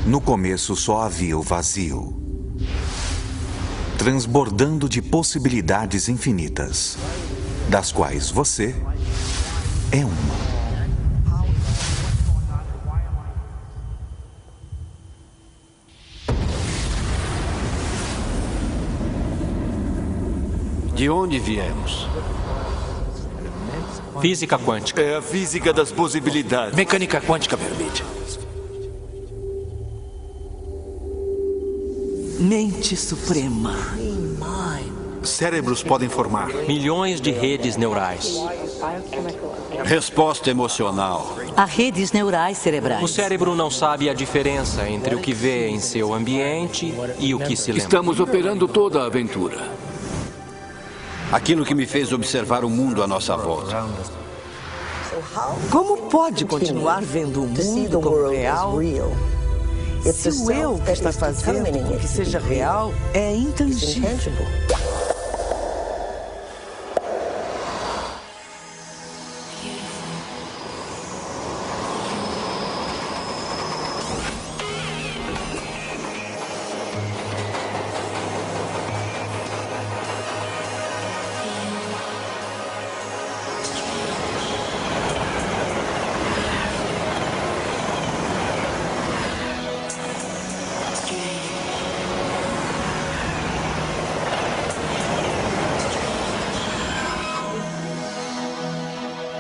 No começo só havia o vazio, transbordando de possibilidades infinitas, das quais você é uma. De onde viemos? Física quântica. É a física das possibilidades. Mecânica quântica permite. Mente suprema. Cérebros podem formar. Milhões de redes neurais. Resposta emocional. Há redes neurais cerebrais. O cérebro não sabe a diferença entre o que vê em seu ambiente e o que se lembra. Estamos operando toda a aventura. Aquilo que me fez observar o mundo à nossa volta. Como pode continuar vendo o mundo como real se o eu que está fazendo com que seja real é intangível?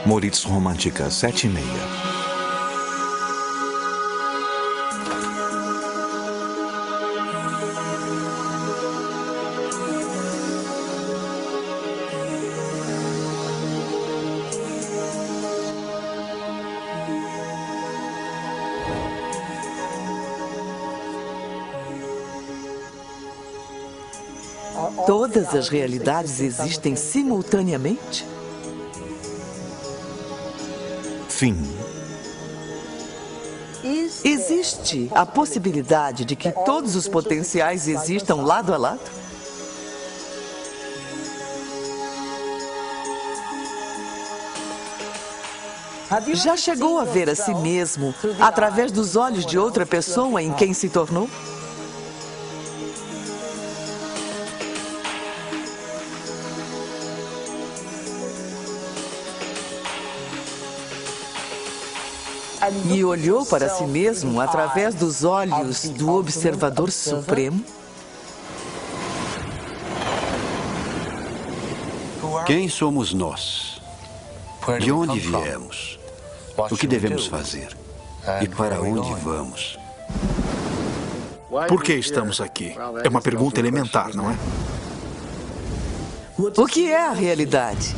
Moritz Romântica 7:30. Todas as realidades existem simultaneamente? Fim. Existe a possibilidade de que todos os potenciais existam lado a lado? Já chegou a ver a si mesmo através dos olhos de outra pessoa em quem se tornou? E olhou para si mesmo através dos olhos do observador supremo? Quem somos nós? De onde viemos? O que devemos fazer? E para onde vamos? Por que estamos aqui? É uma pergunta elementar, não é? O que é a realidade?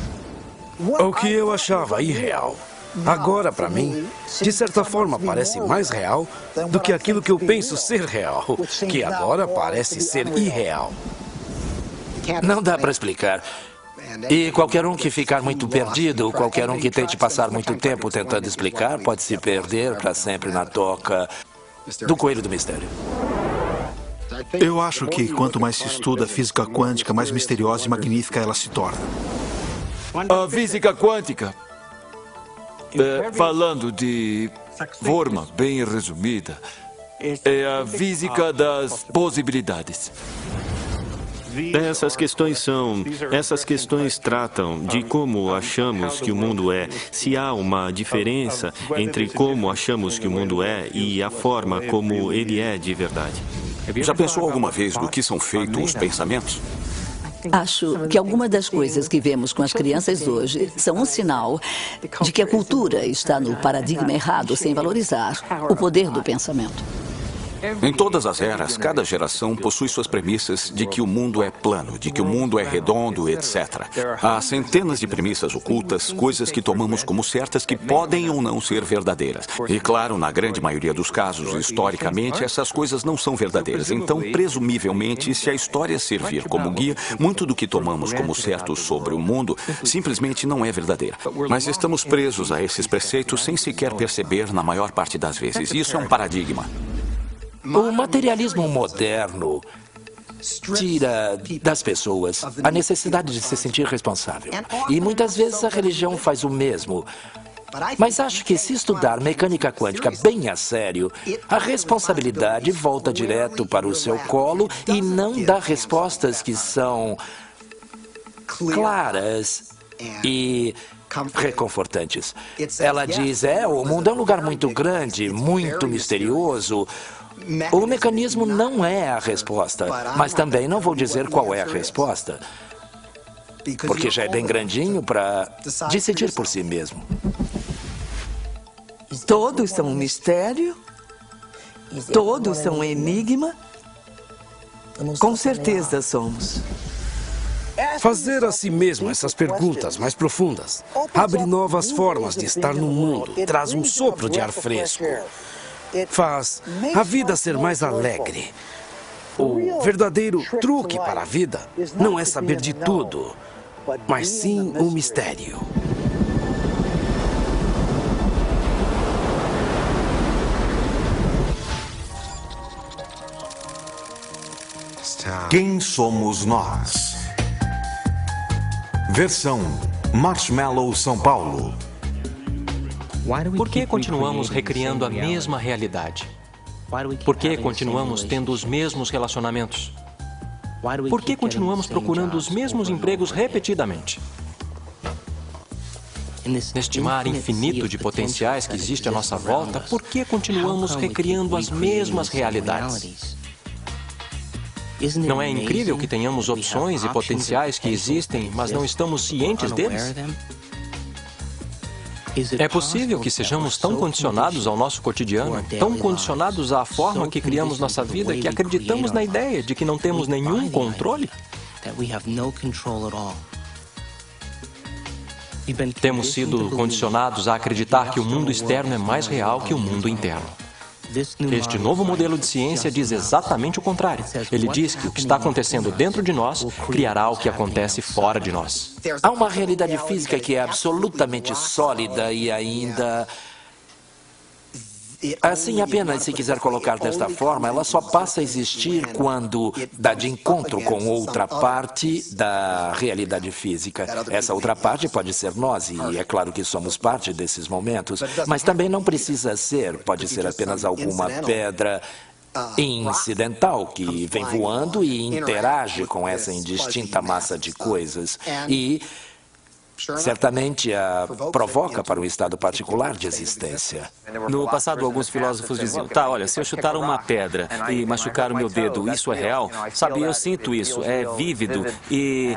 O que eu achava irreal. Agora, para mim, de certa forma, parece mais real do que aquilo que eu penso ser real, que agora parece ser irreal. Não dá para explicar. E qualquer um que ficar muito perdido, qualquer um que tente passar muito tempo tentando explicar, pode se perder para sempre na toca do coelho do mistério. Eu acho que quanto mais se estuda a física quântica, mais misteriosa e magnífica ela se torna. A física quântica, falando de forma bem resumida, é a física das possibilidades. Essas questões tratam de como achamos que o mundo é, se há uma diferença entre como achamos que o mundo é e a forma como ele é de verdade. Já pensou alguma vez do que são feitos os pensamentos? Acho que algumas das coisas que vemos com as crianças hoje são um sinal de que a cultura está no paradigma errado, sem valorizar o poder do pensamento. Em todas as eras, cada geração possui suas premissas de que o mundo é plano, de que o mundo é redondo, etc. Há centenas de premissas ocultas, coisas que tomamos como certas que podem ou não ser verdadeiras. E claro, na grande maioria dos casos, historicamente, essas coisas não são verdadeiras. Então, presumivelmente, se a história servir como guia, muito do que tomamos como certo sobre o mundo simplesmente não é verdadeira. Mas estamos presos a esses preceitos sem sequer perceber na maior parte das vezes. Isso é um paradigma. O materialismo moderno tira das pessoas a necessidade de se sentir responsável. E muitas vezes a religião faz o mesmo. Mas acho que se estudar mecânica quântica bem a sério, a responsabilidade volta direto para o seu colo e não dá respostas que são claras e reconfortantes. Ela diz, o mundo é um lugar muito grande, muito misterioso. O mecanismo não é a resposta, mas também não vou dizer qual é a resposta, porque já é bem grandinho para decidir por si mesmo. Todos são um mistério? Todos são um enigma? Com certeza somos. Fazer a si mesmo essas perguntas mais profundas abre novas formas de estar no mundo, traz um sopro de ar fresco, faz a vida ser mais alegre. O verdadeiro truque para a vida não é saber de tudo, mas sim o mistério. Quem somos nós? Versão Marshmallow São Paulo. Por que continuamos recriando a mesma realidade? Por que continuamos tendo os mesmos relacionamentos? Por que continuamos procurando os mesmos empregos repetidamente? Neste mar infinito de potenciais que existe à nossa volta, por que continuamos recriando as mesmas realidades? Não é incrível que tenhamos opções e potenciais que existem, mas não estamos cientes deles? É possível que sejamos tão condicionados ao nosso cotidiano, tão condicionados à forma que criamos nossa vida, que acreditamos na ideia de que não temos nenhum controle? Temos sido condicionados a acreditar que o mundo externo é mais real que o mundo interno. Este novo modelo de ciência diz exatamente o contrário. Ele diz que o que está acontecendo dentro de nós criará o que acontece fora de nós. Há uma realidade física que é absolutamente sólida e ainda... Assim, apenas se quiser colocar desta forma, ela só passa a existir quando dá de encontro com outra parte da realidade física. Essa outra parte pode ser nós, e é claro que somos parte desses momentos, mas também não precisa ser, pode ser apenas alguma pedra incidental que vem voando e interage com essa indistinta massa de coisas. E certamente a provoca para um estado particular de existência. No passado, alguns filósofos diziam, olha, se eu chutar uma pedra e machucar o meu dedo, isso é real? Sabe, eu sinto isso, é vívido e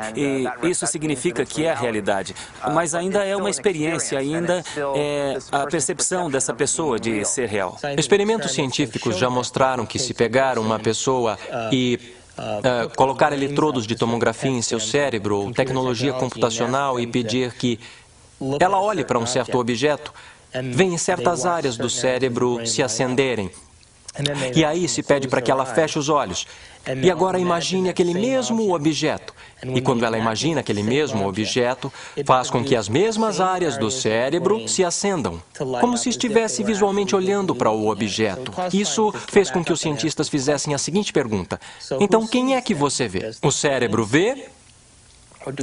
isso significa que é a realidade. Mas ainda é uma experiência, ainda é a percepção dessa pessoa de ser real. Experimentos científicos já mostraram que se pegar uma pessoa e colocar eletrodos de tomografia em seu cérebro ou tecnologia computacional e pedir que ela olhe para um certo objeto, vem certas áreas do cérebro se acenderem. E aí se pede para que ela feche os olhos. E agora imagine aquele mesmo objeto. E quando ela imagina aquele mesmo objeto, faz com que as mesmas áreas do cérebro se acendam, como se estivesse visualmente olhando para o objeto. Isso fez com que os cientistas fizessem a seguinte pergunta: então quem é que você vê? O cérebro vê?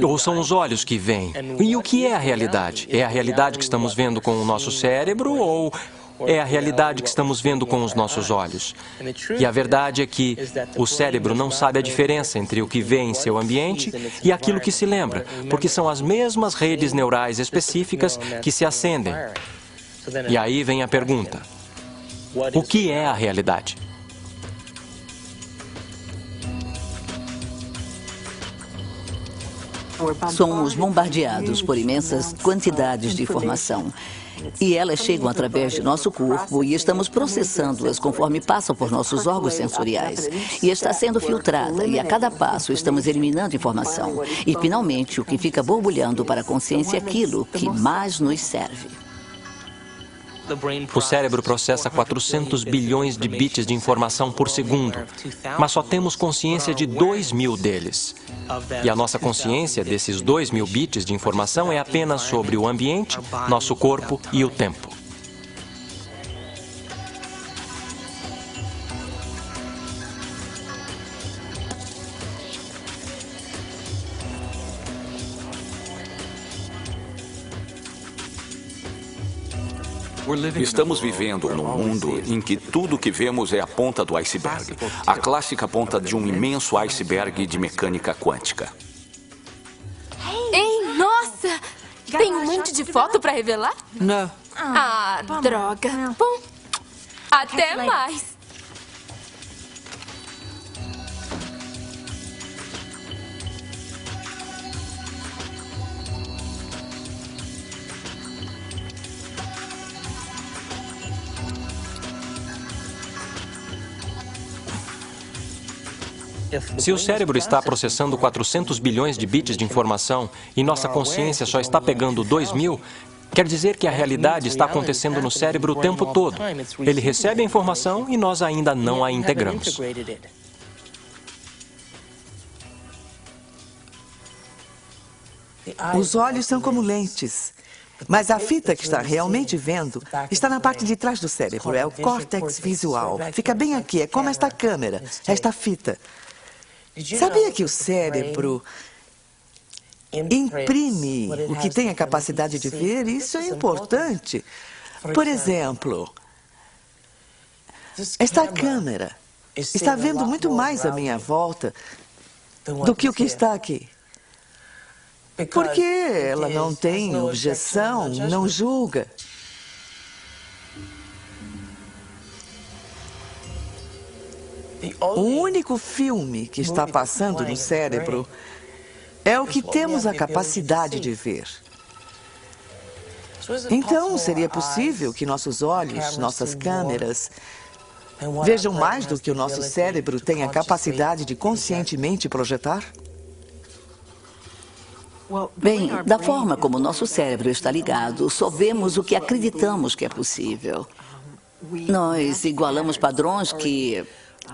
Ou são os olhos que veem? E o que é a realidade? É a realidade que estamos vendo com o nosso cérebro ou é a realidade que estamos vendo com os nossos olhos? E a verdade é que o cérebro não sabe a diferença entre o que vê em seu ambiente e aquilo que se lembra, porque são as mesmas redes neurais específicas que se acendem. E aí vem a pergunta: o que é a realidade? Somos bombardeados por imensas quantidades de informação. E elas chegam através de nosso corpo e estamos processando-as conforme passam por nossos órgãos sensoriais. E está sendo filtrada e a cada passo estamos eliminando informação. E finalmente o que fica borbulhando para a consciência é aquilo que mais nos serve. O cérebro processa 400 bilhões de bits de informação por segundo, mas só temos consciência de 2.000 deles. E a nossa consciência desses 2.000 bits de informação é apenas sobre o ambiente, nosso corpo e o tempo. Estamos vivendo num mundo em que tudo que vemos é a ponta do iceberg. A clássica ponta de um imenso iceberg de mecânica quântica. Ei, nossa! Tem um monte de foto para revelar? Não. Ah, droga. Bom, até mais. Se o cérebro está processando 400 bilhões de bits de informação e nossa consciência só está pegando 2.000, quer dizer que a realidade está acontecendo no cérebro o tempo todo. Ele recebe a informação e nós ainda não a integramos. Os olhos são como lentes. Mas a fita que está realmente vendo está na parte de trás do cérebro. É o córtex visual. Fica bem aqui. É como esta câmera, esta fita. Sabia que o cérebro imprime o que tem a capacidade de ver? Isso é importante. Por exemplo, esta câmera está vendo muito mais à minha volta do que o que está aqui. Porque ela não tem objeção, não julga. O único filme que está passando no cérebro é o que temos a capacidade de ver. Então, seria possível que nossos olhos, nossas câmeras, vejam mais do que o nosso cérebro tem a capacidade de conscientemente projetar? Bem, da forma como nosso cérebro está ligado, só vemos o que acreditamos que é possível. Nós igualamos padrões que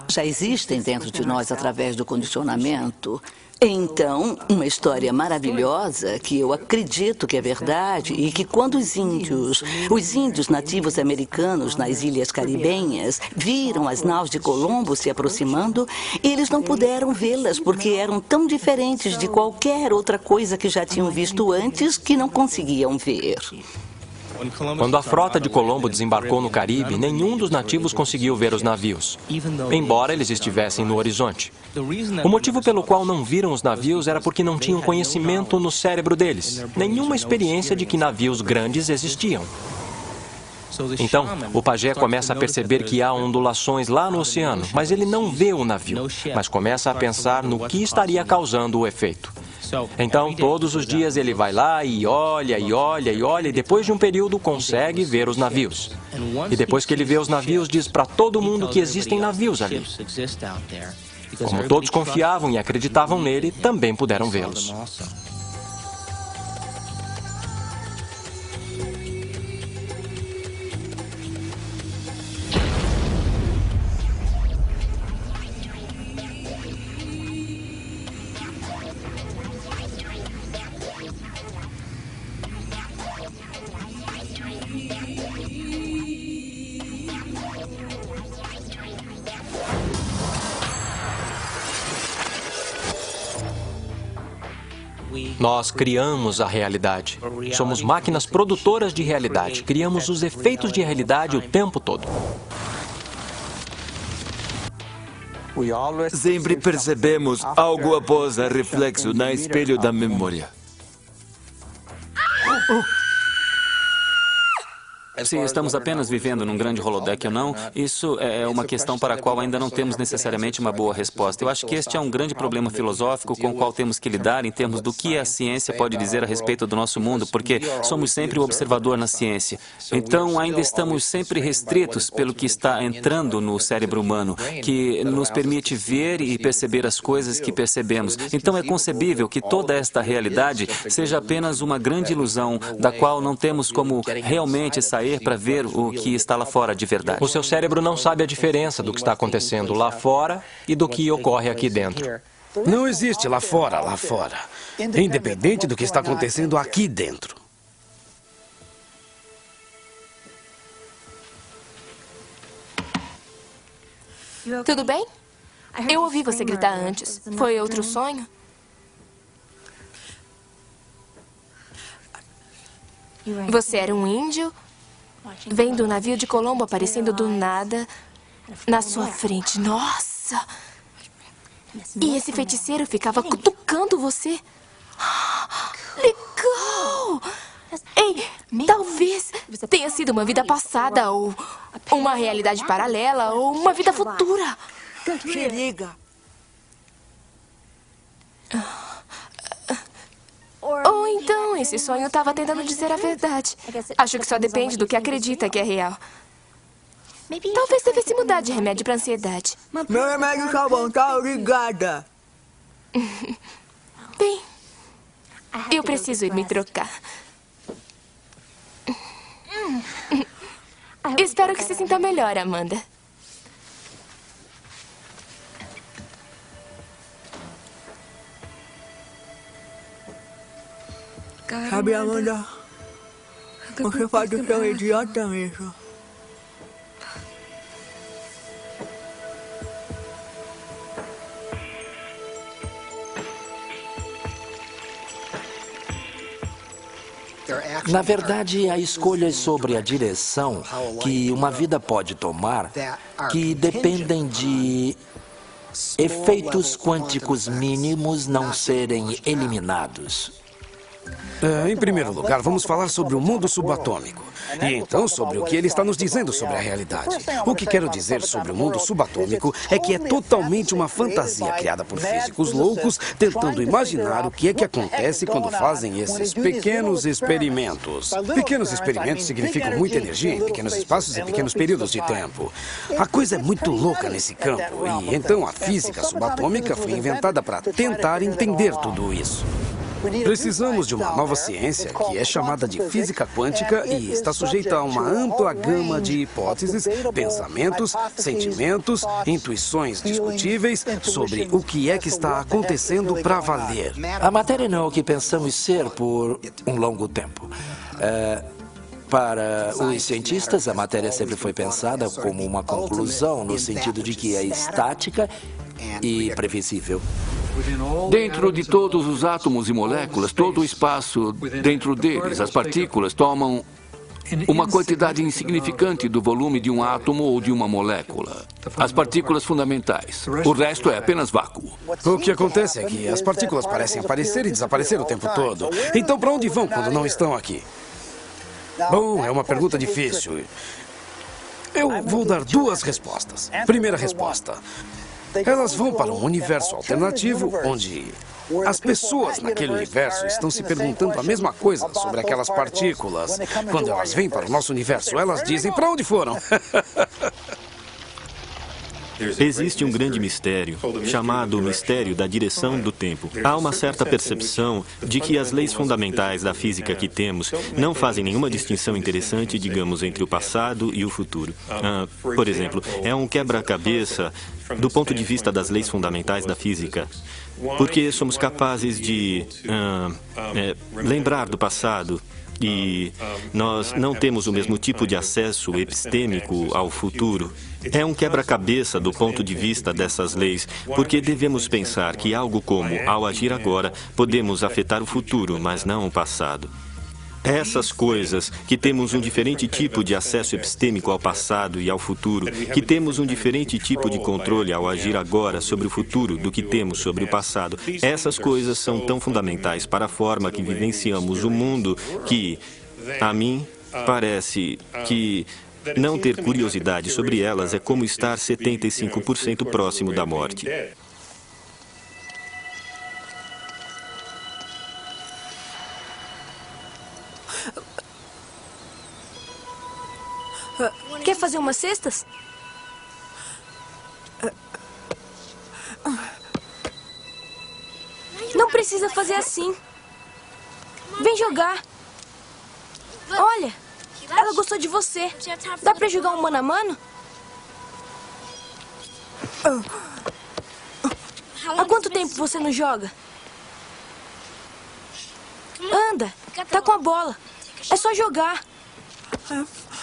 já existem dentro de nós através do condicionamento. Então, uma história maravilhosa que eu acredito que é verdade e que quando os índios nativos americanos nas ilhas caribenhas viram as naus de Colombo se aproximando, eles não puderam vê-las porque eram tão diferentes de qualquer outra coisa que já tinham visto antes que não conseguiam ver. Quando a frota de Colombo desembarcou no Caribe, nenhum dos nativos conseguiu ver os navios, embora eles estivessem no horizonte. O motivo pelo qual não viram os navios era porque não tinham conhecimento no cérebro deles, nenhuma experiência de que navios grandes existiam. Então, o pajé começa a perceber que há ondulações lá no oceano, mas ele não vê o navio, mas começa a pensar no que estaria causando o efeito. Então, todos os dias ele vai lá e olha, e olha, e olha, e depois de um período consegue ver os navios. E depois que ele vê os navios, diz para todo mundo que existem navios ali. Como todos confiavam e acreditavam nele, também puderam vê-los. Nós criamos a realidade. Somos máquinas produtoras de realidade. Criamos os efeitos de realidade o tempo todo. Sempre percebemos algo após o reflexo no espelho da memória. Se estamos apenas vivendo num grande holodeck ou não, isso é uma questão para a qual ainda não temos necessariamente uma boa resposta. Eu acho que este é um grande problema filosófico com o qual temos que lidar em termos do que a ciência pode dizer a respeito do nosso mundo, porque somos sempre o observador na ciência. Então, ainda estamos sempre restritos pelo que está entrando no cérebro humano, que nos permite ver e perceber as coisas que percebemos. Então, é concebível que toda esta realidade seja apenas uma grande ilusão, da qual não temos como realmente sair para ver o que está lá fora de verdade. O seu cérebro não sabe a diferença do que está acontecendo lá fora e do que ocorre aqui dentro. Não existe lá fora, independente do que está acontecendo aqui dentro. Tudo bem? Eu ouvi você gritar antes. Foi outro sonho? Você era um índio vendo um navio de Colombo aparecendo do nada na sua frente. Nossa! E esse feiticeiro ficava cutucando você. Legal! Ei, talvez tenha sido uma vida passada, ou uma realidade paralela, ou uma vida futura. Se liga. Ou então esse sonho estava tentando dizer a verdade. Acho que só depende do que acredita que é real. Talvez devesse mudar de remédio para ansiedade. Meu remédio tá bom, tá? Obrigada. Bem, eu preciso ir me trocar. Espero que se sinta melhor, Amanda. Sabe, Amanda, você pode ser um idiota mesmo. Na verdade, há escolhas sobre a direção que uma vida pode tomar que dependem de efeitos quânticos mínimos não serem eliminados. Em primeiro lugar, vamos falar sobre o mundo subatômico. E então sobre o que ele está nos dizendo sobre a realidade. O que quero dizer sobre o mundo subatômico é que é totalmente uma fantasia criada por físicos loucos tentando imaginar o que é que acontece quando fazem esses pequenos experimentos. Pequenos experimentos significam muita energia em pequenos espaços e pequenos períodos de tempo. A coisa é muito louca nesse campo e então a física subatômica foi inventada para tentar entender tudo isso. Precisamos de uma nova ciência que é chamada de física quântica e está sujeita a uma ampla gama de hipóteses, pensamentos, sentimentos, intuições discutíveis sobre o que é que está acontecendo para valer. A matéria não é o que pensamos ser por um longo tempo. Para os cientistas, a matéria sempre foi pensada como uma conclusão, no sentido de que é estática e previsível. Dentro de todos os átomos e moléculas, todo o espaço dentro deles, as partículas tomam uma quantidade insignificante do volume de um átomo ou de uma molécula. As partículas fundamentais. O resto é apenas vácuo. O que acontece é que as partículas parecem aparecer e desaparecer o tempo todo. Então, para onde vão quando não estão aqui? Bom, é uma pergunta difícil. Eu vou dar duas respostas. Primeira resposta. Elas vão para um universo alternativo onde as pessoas naquele universo estão se perguntando a mesma coisa sobre aquelas partículas. Quando elas vêm para o nosso universo, elas dizem para onde foram. Existe um grande mistério, chamado mistério da direção do tempo. Há uma certa percepção de que as leis fundamentais da física que temos não fazem nenhuma distinção interessante, digamos, entre o passado e o futuro. Por exemplo, é um quebra-cabeça do ponto de vista das leis fundamentais da física, porque somos capazes de lembrar do passado. E nós não temos o mesmo tipo de acesso epistêmico ao futuro. É um quebra-cabeça do ponto de vista dessas leis, porque devemos pensar que algo como, ao agir agora, podemos afetar o futuro, mas não o passado. Essas coisas, que temos um diferente tipo de acesso epistêmico ao passado e ao futuro, que temos um diferente tipo de controle ao agir agora sobre o futuro do que temos sobre o passado, essas coisas são tão fundamentais para a forma que vivenciamos o mundo que, a mim, parece que não ter curiosidade sobre elas é como estar 75% próximo da morte. Quer fazer umas cestas? Não precisa fazer assim. Vem jogar. Olha, ela gostou de você. Dá pra jogar um mano a mano? Há quanto tempo você não joga? Anda, tá com a bola. É só jogar.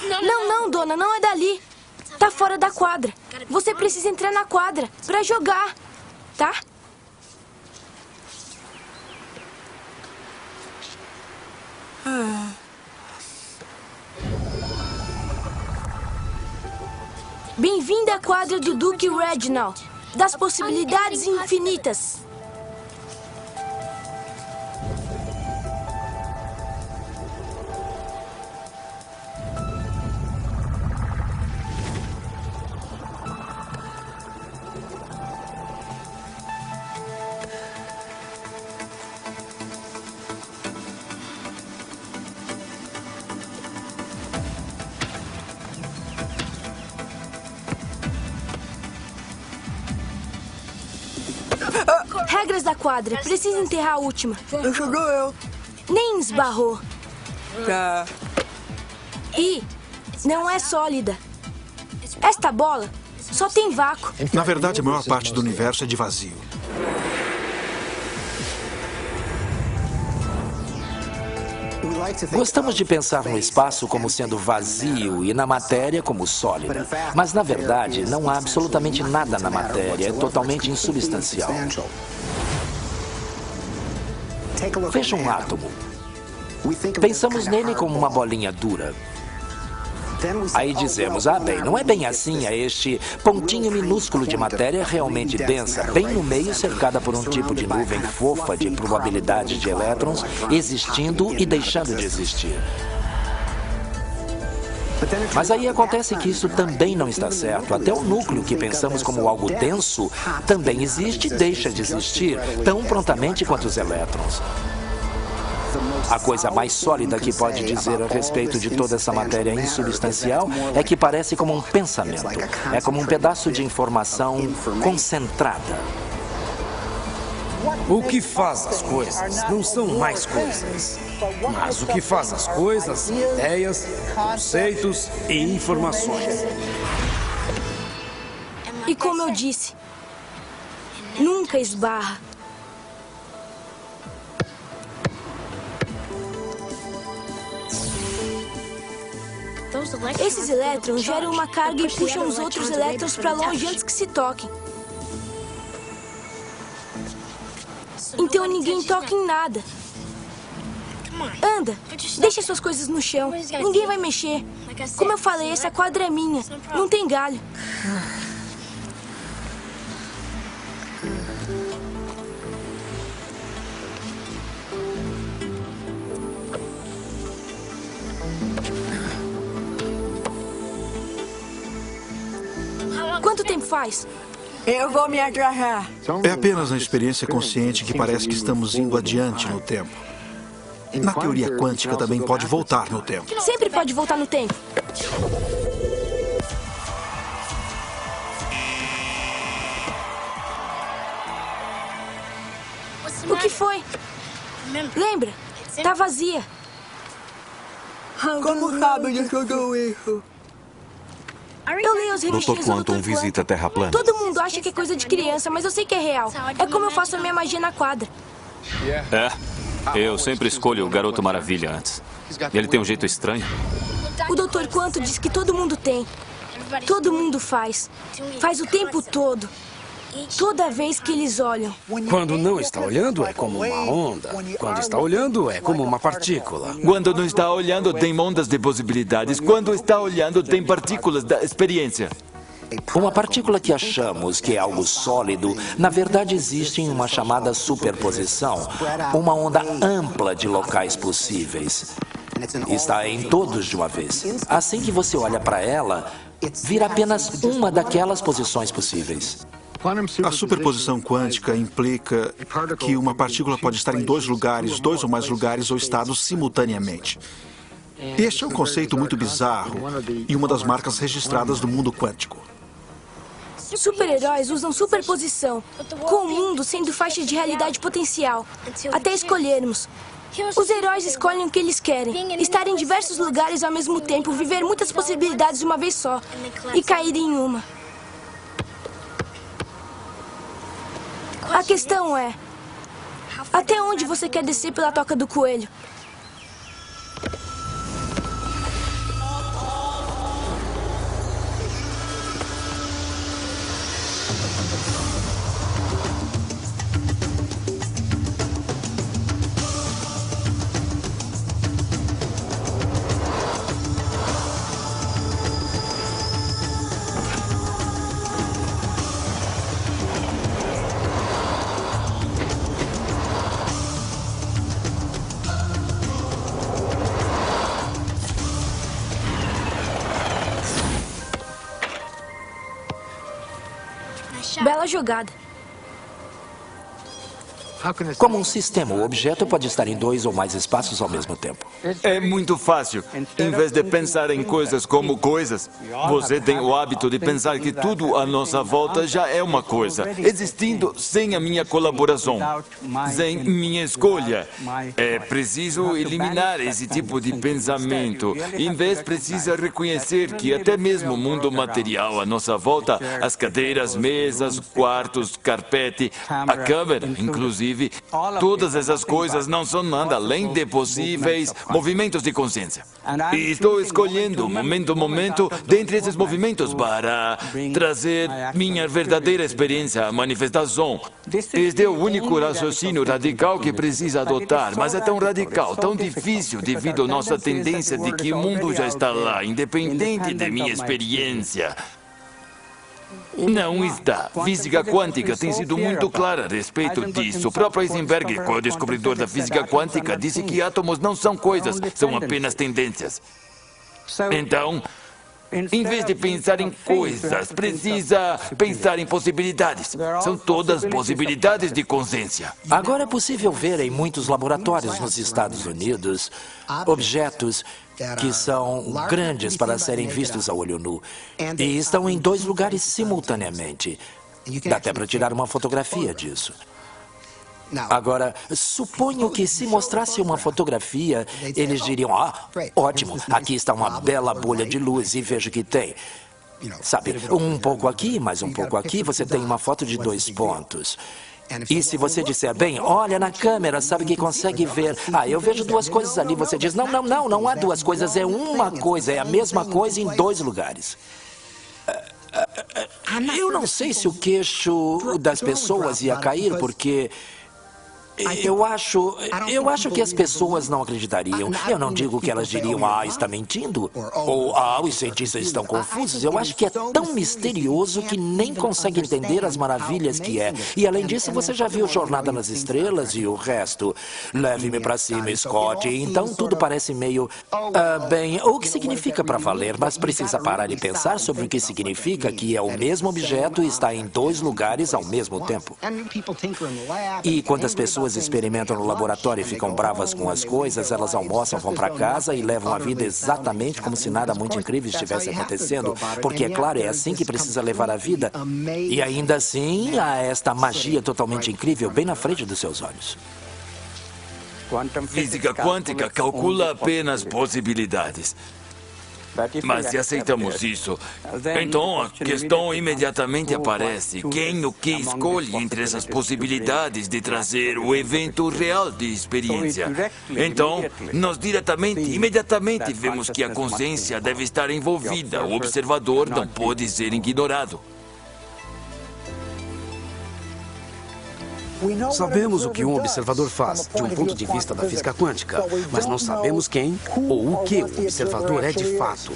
Não, dona, não é dali. Tá fora da quadra. Você precisa entrar na quadra pra jogar, tá? Bem-vindo à quadra do Duque Reginald, das possibilidades infinitas. Regras da quadra. Precisa enterrar a última. Deixa eu. Nem esbarrou. Tá. E não é sólida. Esta bola só tem vácuo. Na verdade, a maior parte do universo é de vazio. Gostamos de pensar no espaço como sendo vazio e na matéria como sólida. Mas, na verdade, não há absolutamente nada na matéria. É totalmente insubstancial. Veja um átomo. Pensamos nele como uma bolinha dura. Aí dizemos, bem, não é bem assim, é este pontinho minúsculo de matéria realmente densa, bem no meio, cercada por um tipo de nuvem fofa de probabilidade de elétrons existindo e deixando de existir. Mas aí acontece que isso também não está certo. Até o núcleo, que pensamos como algo denso, também existe e deixa de existir, tão prontamente quanto os elétrons. A coisa mais sólida que pode dizer a respeito de toda essa matéria insubstancial é que parece como um pensamento. É como um pedaço de informação concentrada. O que faz as coisas não são mais coisas, mas o que faz as coisas são ideias, conceitos e informações. E como eu disse, nunca esbarra. Esses elétrons geram uma carga e puxam os outros elétrons para longe antes que se toquem. Então ninguém toca em nada. Anda, deixa suas coisas no chão. Ninguém vai mexer. Como eu falei, essa quadra é minha. Não tem galho. Quanto tempo faz? Eu vou me agarrar. É apenas na experiência consciente que parece que estamos indo adiante no tempo. Na teoria quântica também pode voltar no tempo. Sempre pode voltar no tempo. O que foi? Lembra? Tá vazia. Como sabe de tudo isso? Eu leio as revistas Dr. Quantum visita a Terra plana. Todo mundo acha que é coisa de criança, mas eu sei que é real. É como eu faço a minha magia na quadra. Eu sempre escolho o Garoto Maravilha antes. Ele tem um jeito estranho. O Dr. Quantum diz que todo mundo tem. Todo mundo faz. Faz o tempo todo. Toda vez que eles olham. Quando não está olhando, é como uma onda. Quando está olhando, é como uma partícula. Quando não está olhando, tem ondas de possibilidades. Quando está olhando, tem partículas da experiência. Uma partícula que achamos que é algo sólido, na verdade existe em uma chamada superposição, uma onda ampla de locais possíveis. Está em todos de uma vez. Assim que você olha para ela, vira apenas uma daquelas posições possíveis. A superposição quântica implica que uma partícula pode estar em dois lugares, dois ou mais lugares ou estados simultaneamente. Este é um conceito muito bizarro e uma das marcas registradas do mundo quântico. Super-heróis usam superposição, com o mundo sendo faixa de realidade potencial, até escolhermos. Os heróis escolhem o que eles querem, estar em diversos lugares ao mesmo tempo, viver muitas possibilidades de uma vez só e cair em uma. A questão é, até onde você quer descer pela toca do coelho? Bela jogada. Como um sistema, o objeto pode estar em 2 ou mais espaços ao mesmo tempo. É muito fácil. Em vez de pensar em coisas como coisas, você tem o hábito de pensar que tudo à nossa volta já é uma coisa, existindo sem a minha colaboração, sem minha escolha. É preciso eliminar esse tipo de pensamento. Em vez, precisa reconhecer que até mesmo o mundo material à nossa volta, as cadeiras, mesas, quartos, carpete, a câmera, inclusive, todas essas coisas não são nada além de possíveis movimentos de consciência. E estou escolhendo, momento a momento, dentre esses movimentos para trazer minha verdadeira experiência à manifestação. Este é o único raciocínio radical que precisa adotar, mas é tão radical, tão difícil devido à nossa tendência de que o mundo já está lá, independente de minha experiência. Não está. Física quântica tem sido muito clara a respeito disso. O próprio Heisenberg, o descobridor da física quântica, disse que átomos não são coisas, são apenas tendências. Então, em vez de pensar em coisas, precisa pensar em possibilidades. São todas possibilidades de consciência. Agora é possível ver em muitos laboratórios nos Estados Unidos objetos que são grandes para serem vistos a olho nu e estão em 2 lugares simultaneamente. Dá até para tirar uma fotografia disso. Agora, suponho que se mostrasse uma fotografia, eles diriam, ótimo, aqui está uma bela bolha de luz e veja que tem. Sabe, um pouco aqui, mais um pouco aqui, você tem uma foto de 2 pontos. E se você disser, bem, olha na câmera, sabe que consegue ver. Eu vejo 2 coisas ali. Você diz, não há 2 coisas, é uma coisa, é a mesma coisa em 2 lugares. Eu não sei se o queixo das pessoas ia cair, porque eu acho que as pessoas não acreditariam. Eu não digo que elas diriam, está mentindo, ou os cientistas estão confusos. Eu acho que é tão misterioso que nem consegue entender as maravilhas que é. E além disso, você já viu Jornada nas Estrelas e o resto. Leve-me para cima, Scott. Então tudo parece meio... bem, o que significa para valer, mas precisa parar e pensar sobre o que significa que é o mesmo objeto e está em 2 lugares ao mesmo tempo. E quando as pessoas experimentam no laboratório e ficam bravas com as coisas, elas almoçam, vão para casa e levam a vida exatamente como se nada muito incrível estivesse acontecendo, porque, é claro, é assim que precisa levar a vida. E ainda assim, há esta magia totalmente incrível bem na frente dos seus olhos. Física quântica calcula apenas possibilidades. Mas se aceitamos isso, então a questão imediatamente aparece. Quem o que escolhe entre essas possibilidades de trazer o evento real de experiência? Então, nós imediatamente vemos que a consciência deve estar envolvida. O observador não pode ser ignorado. Sabemos o que um observador faz, de um ponto de vista da física quântica, mas não sabemos quem ou o que o observador é de fato.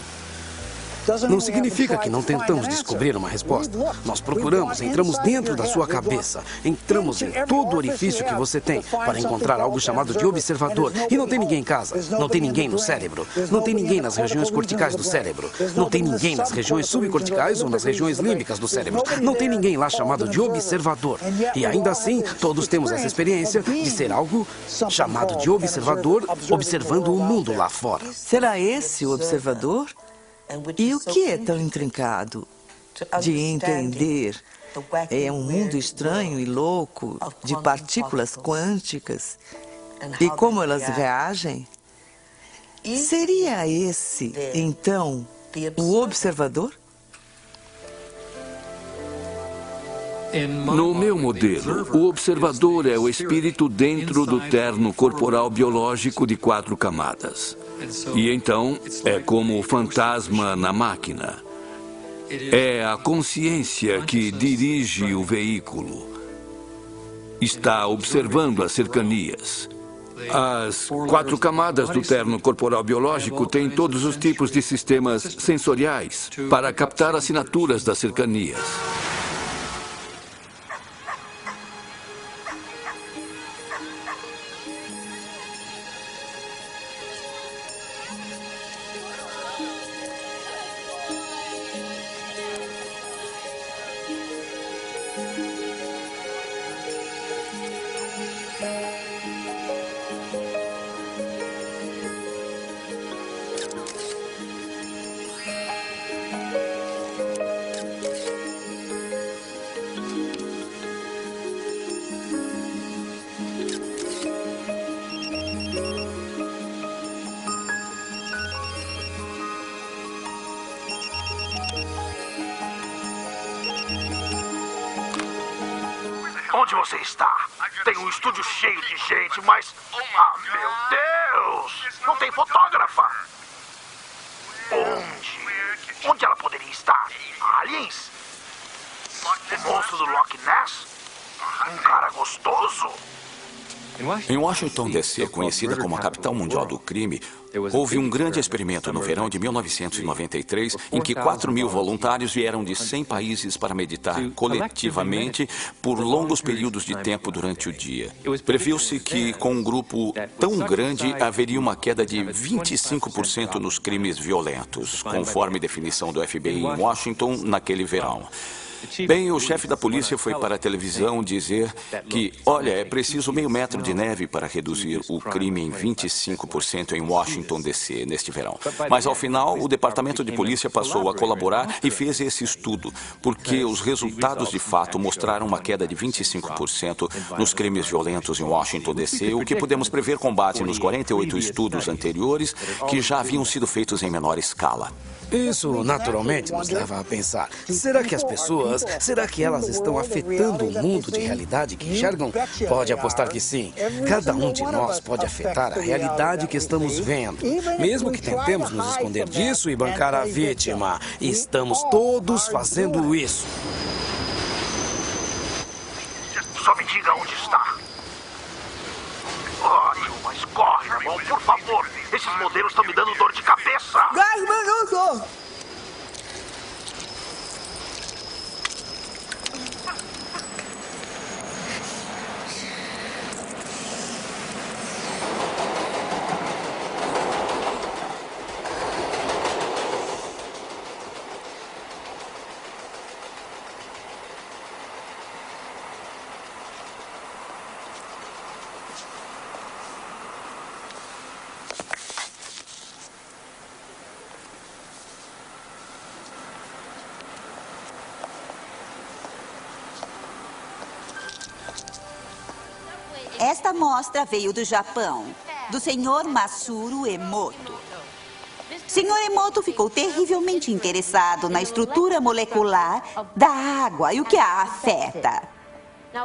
Não significa que não tentamos descobrir uma resposta. Nós procuramos, entramos dentro da sua cabeça, entramos em todo o orifício que você tem para encontrar algo chamado de observador. E não tem ninguém em casa, não tem ninguém no cérebro, não tem ninguém nas regiões corticais do cérebro, não tem ninguém nas regiões subcorticais ou nas regiões límbicas do cérebro. Não tem ninguém lá chamado de observador. E ainda assim, todos temos essa experiência de ser algo chamado de observador, observando o mundo lá fora. Será esse o observador? E o que é tão intrincado de entender? É um mundo estranho e louco de partículas quânticas e como elas reagem? Seria esse, então, o observador? No meu modelo, o observador é o espírito dentro do terno corporal biológico de 4 camadas. E então, é como o fantasma na máquina. É a consciência que dirige o veículo. Está observando as cercanias. As 4 camadas do terno corporal biológico têm todos os tipos de sistemas sensoriais para captar assinaturas das cercanias. Onde você está? Tem um estúdio cheio de gente, mas... Ah, meu Deus! Não tem fotógrafa! Onde? Onde ela poderia estar? Aliens? O monstro do Loch Ness? Um cara gostoso? Em Washington, D.C., conhecida como a capital mundial do crime, houve um grande experimento no verão de 1993, em que 4.000 voluntários vieram de 100 países para meditar coletivamente por longos períodos de tempo durante o dia. Previu-se que, com um grupo tão grande, haveria uma queda de 25% nos crimes violentos, conforme definição do FBI em Washington naquele verão. Bem, o chefe da polícia foi para a televisão dizer que, olha, é preciso meio metro de neve para reduzir o crime em 25% em Washington, D.C., neste verão. Mas, ao final, o departamento de polícia passou a colaborar e fez esse estudo, porque os resultados, de fato, mostraram uma queda de 25% nos crimes violentos em Washington, D.C., o que podemos prever com base nos 48 estudos anteriores que já haviam sido feitos em menor escala. Isso, naturalmente, nos leva a pensar. Será que elas estão afetando o mundo de realidade que enxergam? Pode apostar que sim. Cada um de nós pode afetar a realidade que estamos vendo. Mesmo que tentemos nos esconder disso e bancar a vítima. Estamos todos fazendo isso. Só me diga onde está. Ótimo, mas corre, irmão, por favor. Esses modelos estão me dando dor de cabeça. 10 minutos! Esta amostra veio do Japão, do Sr. Masaru Emoto. Sr. Emoto ficou terrivelmente interessado na estrutura molecular da água e o que a afeta.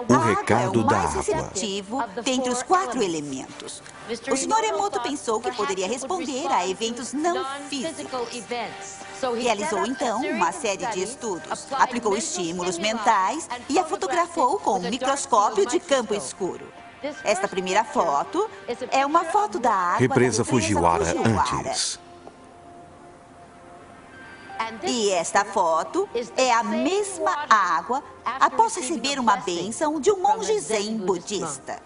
O recado da mais água. receptivo dentre os 4 elementos. O Sr. Emoto pensou que poderia responder a eventos não físicos. Realizou, então, uma série de estudos, aplicou estímulos mentais e a fotografou com um microscópio de campo escuro. Esta primeira foto é uma foto da água Represa da Fujiwara antes. E esta foto é a mesma água após receber uma bênção de um monge zen budista.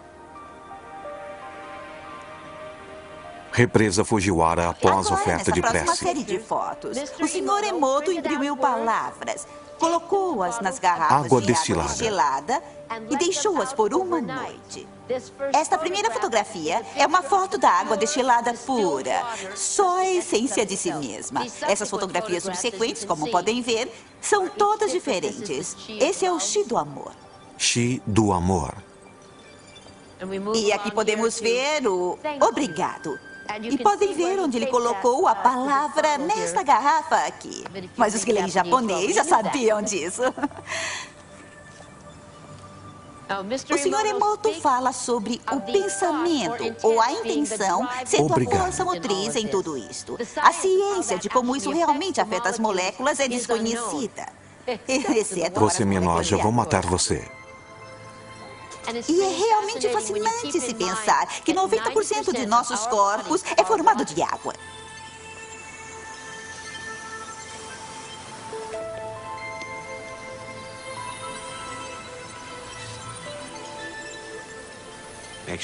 Represa Fujiwara após oferta de Nessa próxima prece. série de fotos, o Sr. Emoto imprimiu palavras, colocou-as nas garrafas Água de destilada. água destilada e deixou-as por uma noite. Esta primeira fotografia é uma foto da água destilada pura, só a essência de si mesma. Essas fotografias subsequentes, como podem ver, são todas diferentes. Esse é o Chi do amor. Chi do amor. E aqui podemos ver o obrigado. E podem ver onde ele colocou a palavra nesta garrafa aqui. Mas os que leem japonês já sabiam disso. O Sr. Emoto fala sobre o pensamento ou a intenção sendo a força motriz em tudo isto. A ciência de como isso realmente afeta as moléculas é desconhecida. Exceto Você para me os enoja, vou matar você. E é realmente fascinante se pensar que 90% de nossos corpos é formado de água.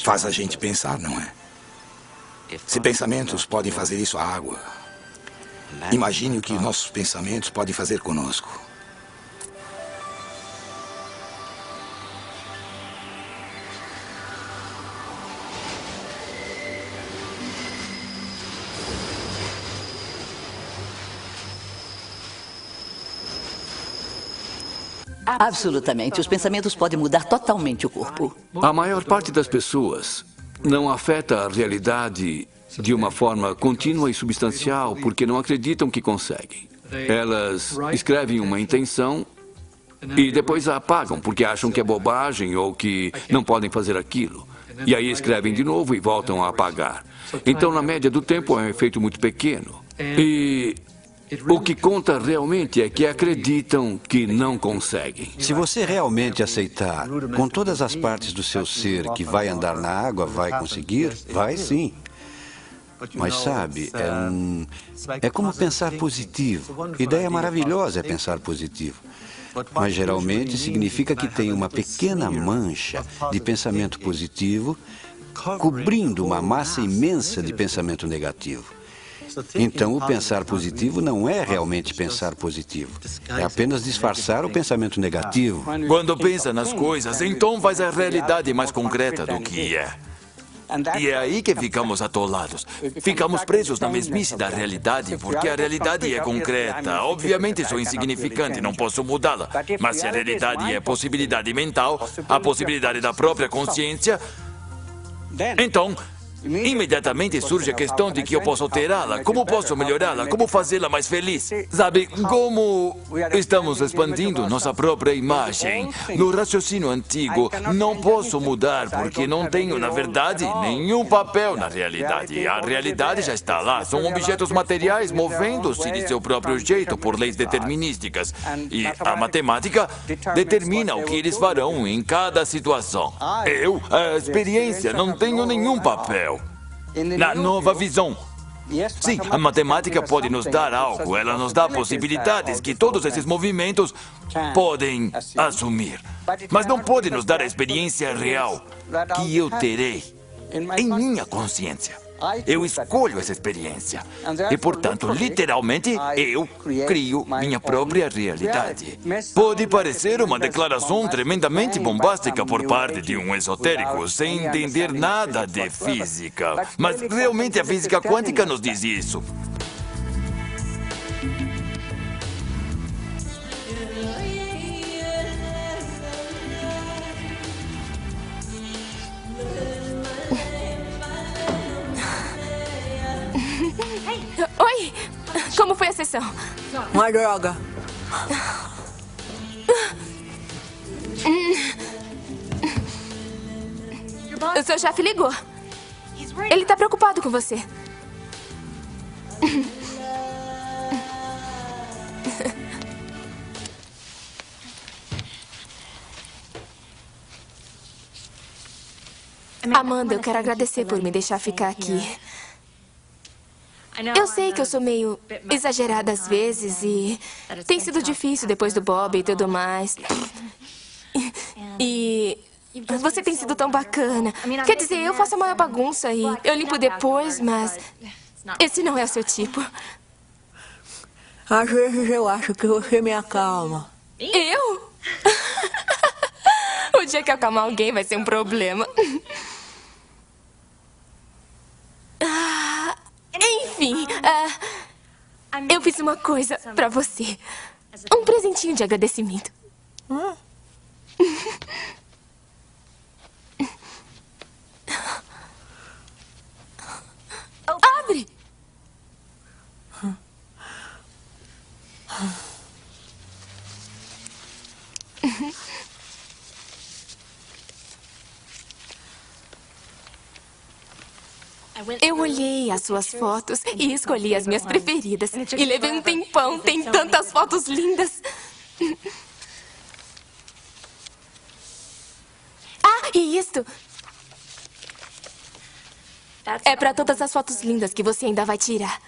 Faz a gente pensar, não é? Se pensamentos podem fazer isso à água, imagine o que nossos pensamentos podem fazer conosco. Absolutamente. Os pensamentos podem mudar totalmente o corpo. A maior parte das pessoas não afeta a realidade de uma forma contínua e substancial porque não acreditam que conseguem. Elas escrevem uma intenção E depois a apagam porque acham que é bobagem ou que não podem fazer aquilo. E aí escrevem de novo e voltam a apagar. Então, na média do tempo, é um efeito muito pequeno. E o que conta realmente é que acreditam que não conseguem. Se você realmente aceitar, com todas as partes do seu ser, que vai andar na água, vai conseguir, vai sim. Mas sabe, é como pensar positivo. Ideia maravilhosa é pensar positivo. Mas geralmente significa que tem uma pequena mancha de pensamento positivo cobrindo uma massa imensa de pensamento negativo. Então, o pensar positivo não é realmente pensar positivo. É apenas disfarçar o pensamento negativo. Quando pensa nas coisas, então faz a realidade mais concreta do que é. E é aí que ficamos atolados. Ficamos presos na mesmice da realidade, porque a realidade é concreta. Obviamente sou insignificante, não posso mudá-la. Mas se a realidade é possibilidade mental, a possibilidade da própria consciência, então imediatamente surge a questão de que eu posso alterá-la, como posso melhorá-la, como fazê-la mais feliz. Sabe, como estamos expandindo nossa própria imagem. No raciocínio antigo, não posso mudar porque não tenho, na verdade, nenhum papel na realidade. A realidade já está lá, são objetos materiais movendo-se de seu próprio jeito por leis determinísticas. E a matemática determina o que eles farão em cada situação. Eu, a experiência, não tenho nenhum papel. Na nova visão. Sim, a matemática pode nos dar algo, ela nos dá possibilidades que todos esses movimentos podem assumir. Mas não pode nos dar a experiência real que eu terei em minha consciência. Eu escolho essa experiência. E, portanto, literalmente, eu crio minha própria realidade. Pode parecer uma declaração tremendamente bombástica por parte de um esotérico, sem entender nada de física. Mas, realmente, a física quântica nos diz isso. Oi! Como foi a sessão? Uma droga. O seu chefe ligou. Ele está preocupado com você. Amanda, eu quero agradecer por me deixar ficar aqui. Eu sei que eu sou meio exagerada às vezes e tem sido difícil depois do Bob e tudo mais. E você tem sido tão bacana. Quer dizer, eu faço a maior bagunça e eu limpo depois, mas esse não é o seu tipo. Às vezes eu acho que você me acalma. Eu? O dia que eu acalmar alguém vai ser um problema. Enfim, eu fiz uma coisa pra você. Um presentinho de agradecimento. Abre! Eu olhei as suas fotos e escolhi as minhas preferidas. E levei um tempão, tem tantas fotos lindas. Ah, e isto é para todas as fotos lindas que você ainda vai tirar.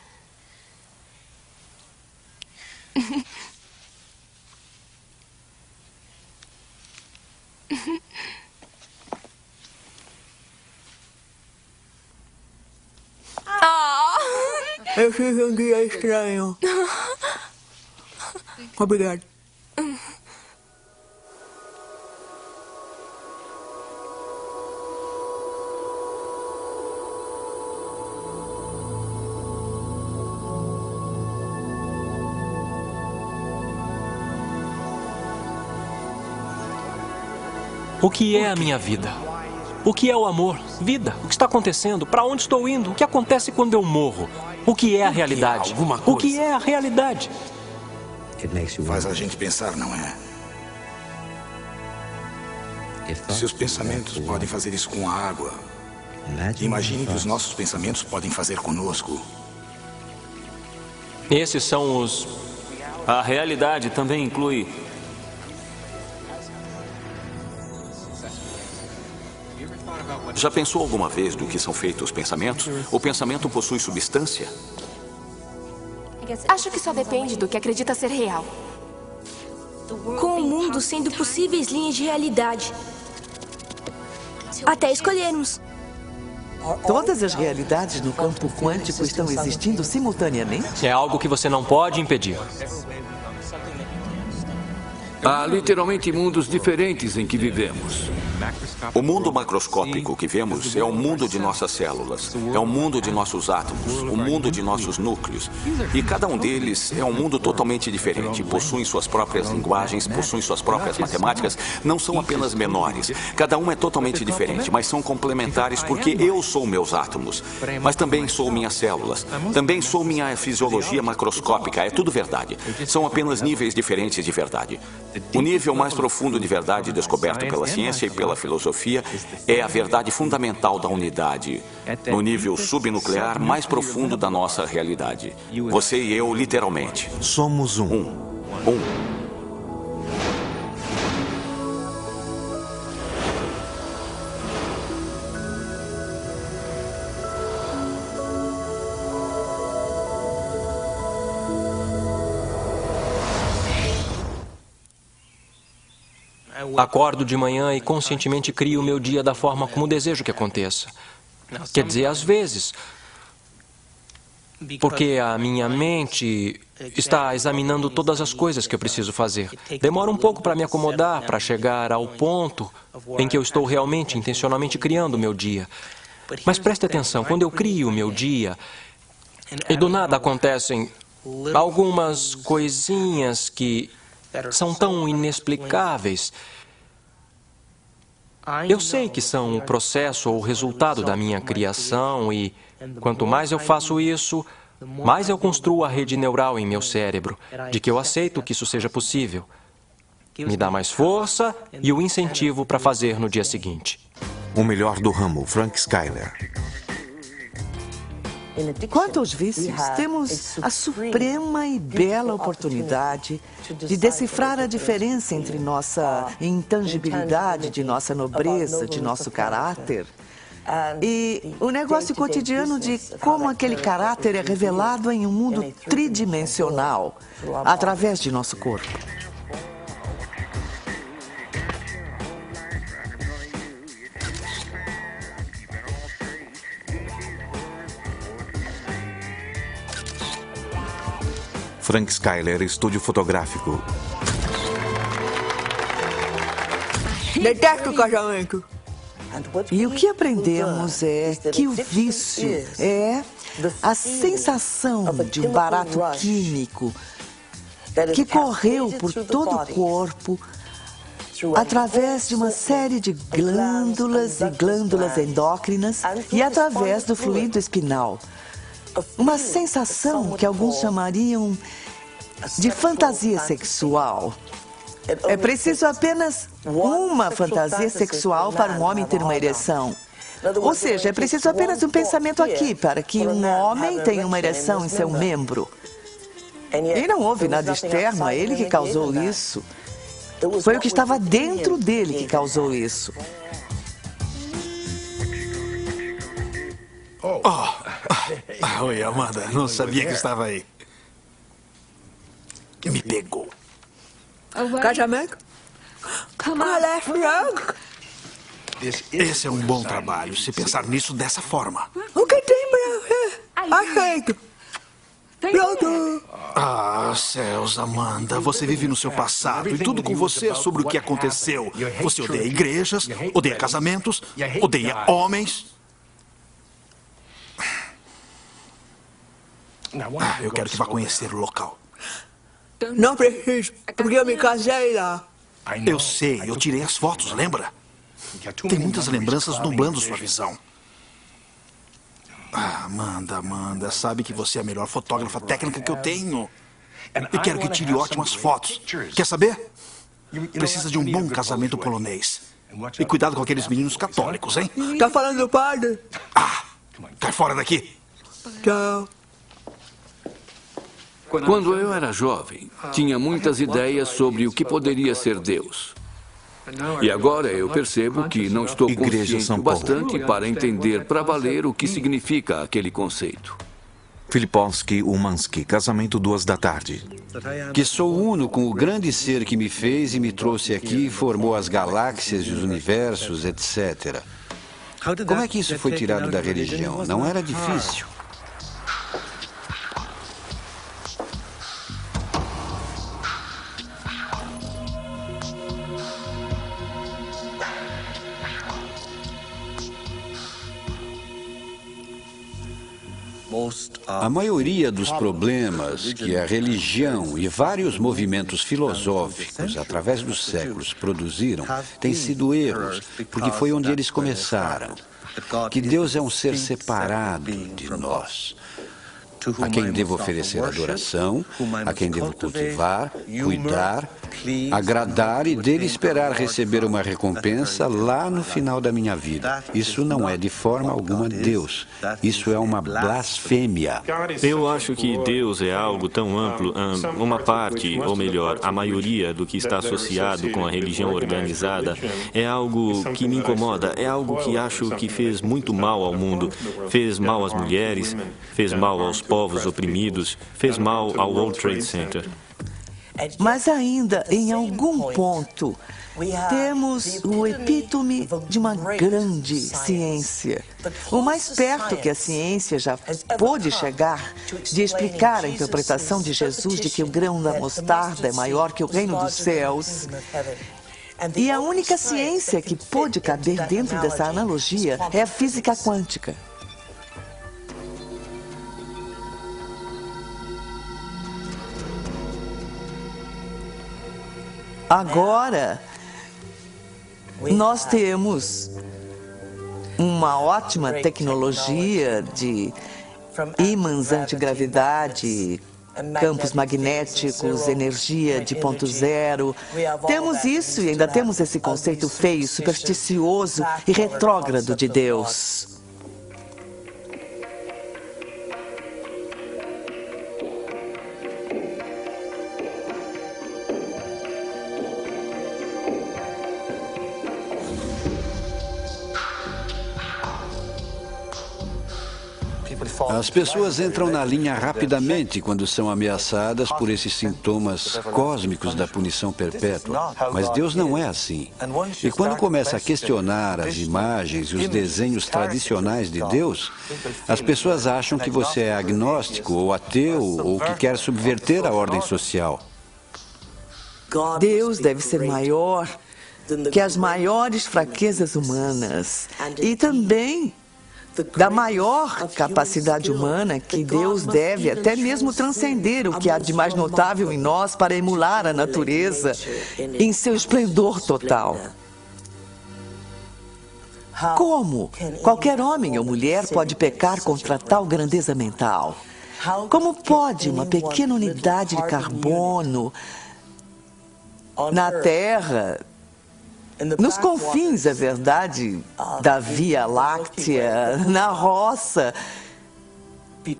Eu tive um dia estranho. Obrigado. O que é a minha vida? O que é o amor? Vida. O que está acontecendo? Para onde estou indo? O que acontece quando eu morro? O que é a realidade? O que é a realidade? Faz a gente pensar, não é? Se os pensamentos podem fazer isso com a água, imagine que os nossos pensamentos podem fazer conosco. Esses são os... A realidade também inclui... Já pensou alguma vez do que são feitos os pensamentos? O pensamento possui substância? Acho que só depende do que acredita ser real. Com o mundo sendo possíveis linhas de realidade. Até escolhermos. Todas as realidades no campo quântico estão existindo simultaneamente? É algo que você não pode impedir. Há literalmente mundos diferentes em que vivemos. O mundo macroscópico que vemos é o mundo de nossas células, é o mundo de nossos átomos, o mundo de nossos núcleos. E cada um deles é um mundo totalmente diferente. Possuem suas próprias linguagens, possuem suas próprias matemáticas. Não são apenas menores. Cada um é totalmente diferente, mas são complementares porque eu sou meus átomos. Mas também sou minhas células. Também sou minha fisiologia macroscópica. É tudo verdade. São apenas níveis diferentes de verdade. O nível mais profundo de verdade descoberto pela ciência e pela filosofia é a verdade fundamental da unidade, no nível subnuclear mais profundo da nossa realidade. Você e eu, literalmente. Somos um. Acordo de manhã e conscientemente crio o meu dia da forma como desejo que aconteça. Quer dizer, às vezes, porque a minha mente está examinando todas as coisas que eu preciso fazer. Demora um pouco para me acomodar, para chegar ao ponto em que eu estou realmente, intencionalmente criando o meu dia. Mas preste atenção, quando eu crio o meu dia, e do nada acontecem algumas coisinhas que são tão inexplicáveis. Eu sei que são o processo ou o resultado da minha criação e, quanto mais eu faço isso, mais eu construo a rede neural em meu cérebro, de que eu aceito que isso seja possível. Me dá mais força e o incentivo para fazer no dia seguinte. O melhor do ramo, Frank Skyler. Quanto aos vícios, temos a suprema e bela oportunidade de decifrar a diferença entre nossa intangibilidade, de nossa nobreza, de nosso caráter, e o negócio cotidiano de como aquele caráter é revelado em um mundo tridimensional, através de nosso corpo. Frank Skyler, estúdio fotográfico. Detesto o casamento. E o que aprendemos é que o vício é a sensação de um barato químico que correu por todo o corpo através de uma série de glândulas e glândulas endócrinas e através do fluido espinal. Uma sensação que alguns chamariam de fantasia sexual. É preciso apenas uma fantasia sexual para um homem ter uma ereção. Ou seja, é preciso apenas um pensamento aqui para que um homem tenha uma ereção em seu membro. E não houve nada externo a ele que causou isso. Foi o que estava dentro dele que causou isso. Oi, Amanda. Não sabia que estava aí. Me pegou. Casamento? Esse é um bom trabalho, se pensar nisso dessa forma. O que tem pra ver? Aceito. Pronto. Ah, céus, Amanda. Você vive no seu passado e tudo com você é sobre o que aconteceu. Você odeia igrejas, odeia casamentos, odeia homens. Eu quero que vá conhecer o local. Não preciso, porque eu me casei lá. Eu sei, eu tirei as fotos, lembra? Tem muitas lembranças nublando sua visão. Amanda, sabe que você é a melhor fotógrafa técnica que eu tenho. E quero que tire ótimas fotos. Quer saber? Precisa de um bom casamento polonês. E cuidado com aqueles meninos católicos, hein? Tá falando do padre? Cai fora daqui. Tchau. Quando eu era jovem, tinha muitas ideias sobre o que poderia ser Deus. E agora eu percebo que não estou consciente o bastante para entender para valer o que significa aquele conceito. Filipowski Umansky, casamento 2h. Que sou uno com o grande ser que me fez e me trouxe aqui e formou as galáxias e os universos, etc. Como é que isso foi tirado da religião? Não era difícil. A maioria dos problemas que a religião e vários movimentos filosóficos, através dos séculos, produziram, têm sido erros, porque foi onde eles começaram. Que Deus é um ser separado de nós, a quem devo oferecer adoração, a quem devo cultivar, cuidar, agradar e dele esperar receber uma recompensa lá no final da minha vida. Isso não é de forma alguma Deus. Isso é uma blasfêmia. Eu acho que Deus é algo tão amplo, uma parte, ou melhor, a maioria do que está associado com a religião organizada é algo que me incomoda, é algo que acho que fez muito mal ao mundo, fez mal às mulheres, fez mal aos povos oprimidos, fez mal ao World Trade Center. Mas ainda, em algum ponto, temos o epítome de uma grande ciência. O mais perto que a ciência já pôde chegar de explicar a interpretação de Jesus de que o grão da mostarda é maior que o reino dos céus. E a única ciência que pôde caber dentro dessa analogia é a física quântica. Agora, nós temos uma ótima tecnologia de ímãs antigravidade, campos magnéticos, energia de ponto zero. Temos isso e ainda temos esse conceito feio, supersticioso e retrógrado de Deus. As pessoas entram na linha rapidamente quando são ameaçadas por esses sintomas cósmicos da punição perpétua. Mas Deus não é assim. E quando começa a questionar as imagens e os desenhos tradicionais de Deus, as pessoas acham que você é agnóstico ou ateu ou que quer subverter a ordem social. Deus deve ser maior que as maiores fraquezas humanas e também da maior capacidade humana que Deus deve até mesmo transcender o que há de mais notável em nós para emular a natureza em seu esplendor total. Como qualquer homem ou mulher pode pecar contra tal grandeza mental? Como pode uma pequena unidade de carbono na Terra, nos confins, é verdade, da Via Láctea, na roça,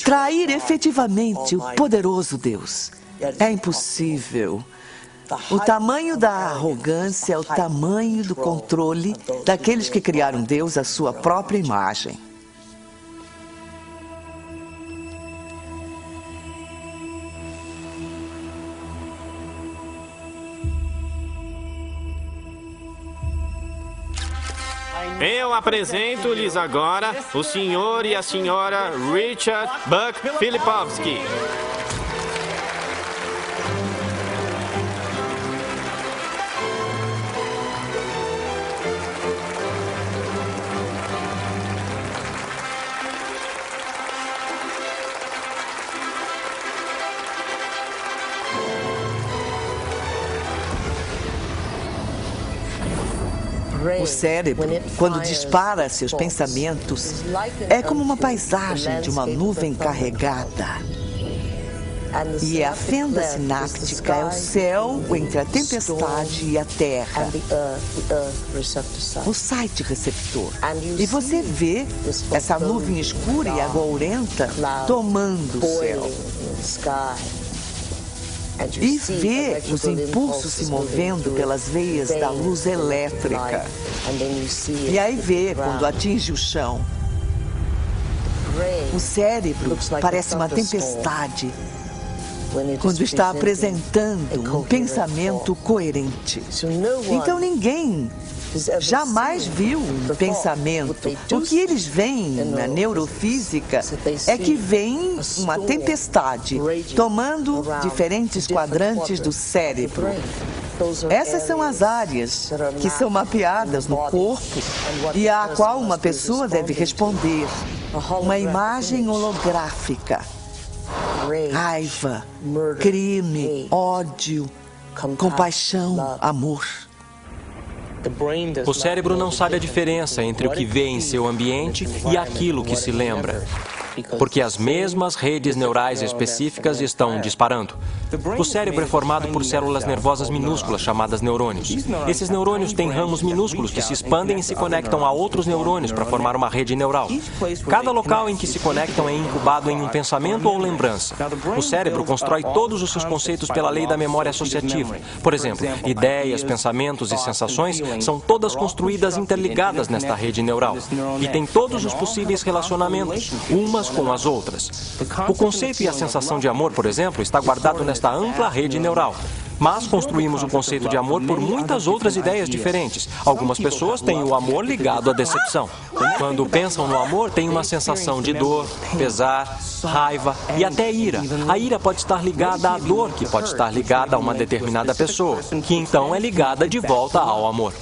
trair efetivamente o poderoso Deus? É impossível. O tamanho da arrogância é o tamanho do controle daqueles que criaram Deus à sua própria imagem. Eu apresento-lhes agora o senhor e a senhora Richard Buck Filipowski. O cérebro, quando dispara seus pensamentos, é como uma paisagem de uma nuvem carregada. E a fenda sináptica é o céu entre a tempestade e a terra. O site receptor. E você vê essa nuvem escura e agourenta tomando o céu. E vê os impulsos se movendo pelas veias da luz elétrica. E aí vê quando atinge o chão. O cérebro parece uma tempestade quando está apresentando um pensamento coerente. Então ninguém jamais viu um pensamento. O que eles veem na neurofísica é que vem uma tempestade tomando diferentes quadrantes do cérebro. Essas são as áreas que são mapeadas no corpo e a qual uma pessoa deve responder. Uma imagem holográfica. Raiva, crime, ódio, compaixão, amor. O cérebro não sabe a diferença entre o que vê em seu ambiente e aquilo que se lembra, porque as mesmas redes neurais específicas estão disparando. O cérebro é formado por células nervosas minúsculas chamadas neurônios. Esses neurônios têm ramos minúsculos que se expandem e se conectam a outros neurônios para formar uma rede neural. Cada local em que se conectam é incubado em um pensamento ou lembrança. O cérebro constrói todos os seus conceitos pela lei da memória associativa. Por exemplo, ideias, pensamentos e sensações são todas construídas interligadas nesta rede neural e têm todos os possíveis relacionamentos, umas com as outras. O conceito e a sensação de amor, por exemplo, está guardado nesta ampla rede neural. Mas construímos o conceito de amor por muitas outras ideias diferentes. Algumas pessoas têm o amor ligado à decepção. Quando pensam no amor, têm uma sensação de dor, pesar, raiva e até ira. A ira pode estar ligada à dor, que pode estar ligada a uma determinada pessoa, que então é ligada de volta ao amor.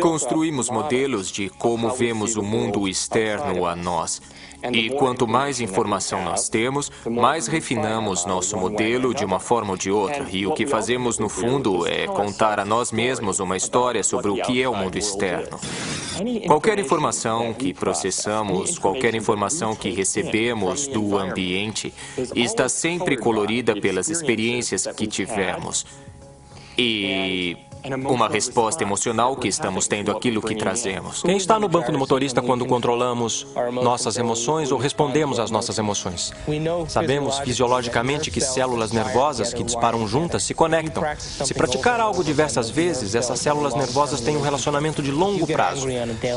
Construímos modelos de como vemos o mundo externo a nós. E quanto mais informação nós temos, mais refinamos nosso modelo de uma forma ou de outra. E o que fazemos, no fundo, é contar a nós mesmos uma história sobre o que é o mundo externo. Qualquer informação que processamos, qualquer informação que recebemos do ambiente, está sempre colorida pelas experiências que tivemos. E uma resposta emocional que estamos tendo àquilo que trazemos. Quem está no banco do motorista quando controlamos nossas emoções ou respondemos às nossas emoções? Sabemos fisiologicamente que células nervosas que disparam juntas se conectam. Se praticar algo diversas vezes, essas células nervosas têm um relacionamento de longo prazo.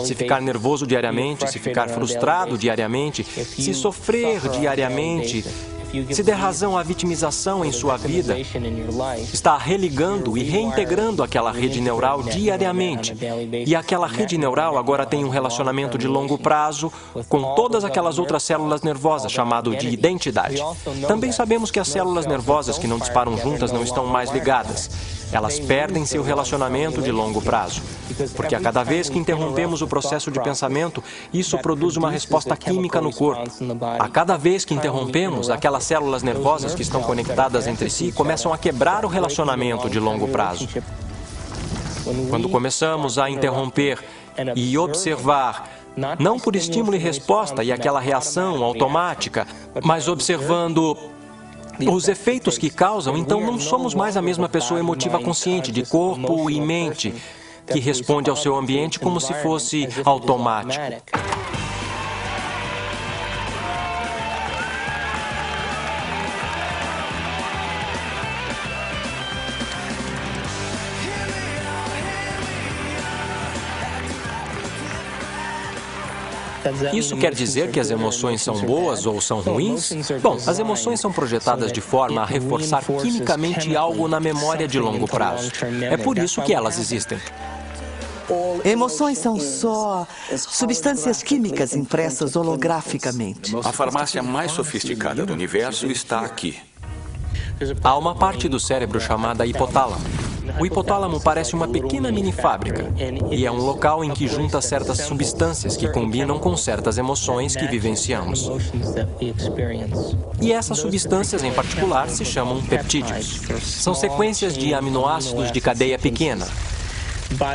Se ficar nervoso diariamente, se ficar frustrado diariamente, se sofrer diariamente, se der razão à vitimização em sua vida, está religando e reintegrando aquela rede neural diariamente. E aquela rede neural agora tem um relacionamento de longo prazo com todas aquelas outras células nervosas, chamado de identidade. Também sabemos que as células nervosas que não disparam juntas não estão mais ligadas. Elas perdem seu relacionamento de longo prazo. Porque a cada vez que interrompemos o processo de pensamento, isso produz uma resposta química no corpo. A cada vez que interrompemos, aquelas células nervosas que estão conectadas entre si começam a quebrar o relacionamento de longo prazo. Quando começamos a interromper e observar, não por estímulo e resposta e aquela reação automática, mas observando os efeitos que causam, então não somos mais a mesma pessoa emotiva consciente de corpo e mente que responde ao seu ambiente como se fosse automático. Isso quer dizer que as emoções são boas ou são ruins? Bom, as emoções são projetadas de forma a reforçar quimicamente algo na memória de longo prazo. É por isso que elas existem. Emoções são só substâncias químicas impressas holograficamente. A farmácia mais sofisticada do universo está aqui. Há uma parte do cérebro chamada hipotálamo. O hipotálamo parece uma pequena mini fábrica e é um local em que junta certas substâncias que combinam com certas emoções que vivenciamos. E essas substâncias em particular se chamam peptídeos. São sequências de aminoácidos de cadeia pequena.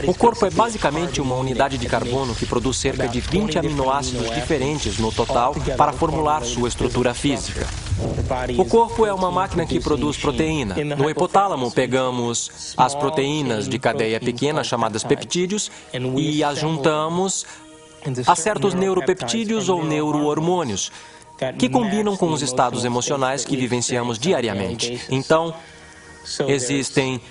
O corpo é basicamente uma unidade de carbono que produz cerca de 20 aminoácidos diferentes no total para formular sua estrutura física. O corpo é uma máquina que produz proteína. No hipotálamo, pegamos as proteínas de cadeia pequena, chamadas peptídeos, e as juntamos a certos neuropeptídeos ou neurohormônios, que combinam com os estados emocionais que vivenciamos diariamente. Então, existem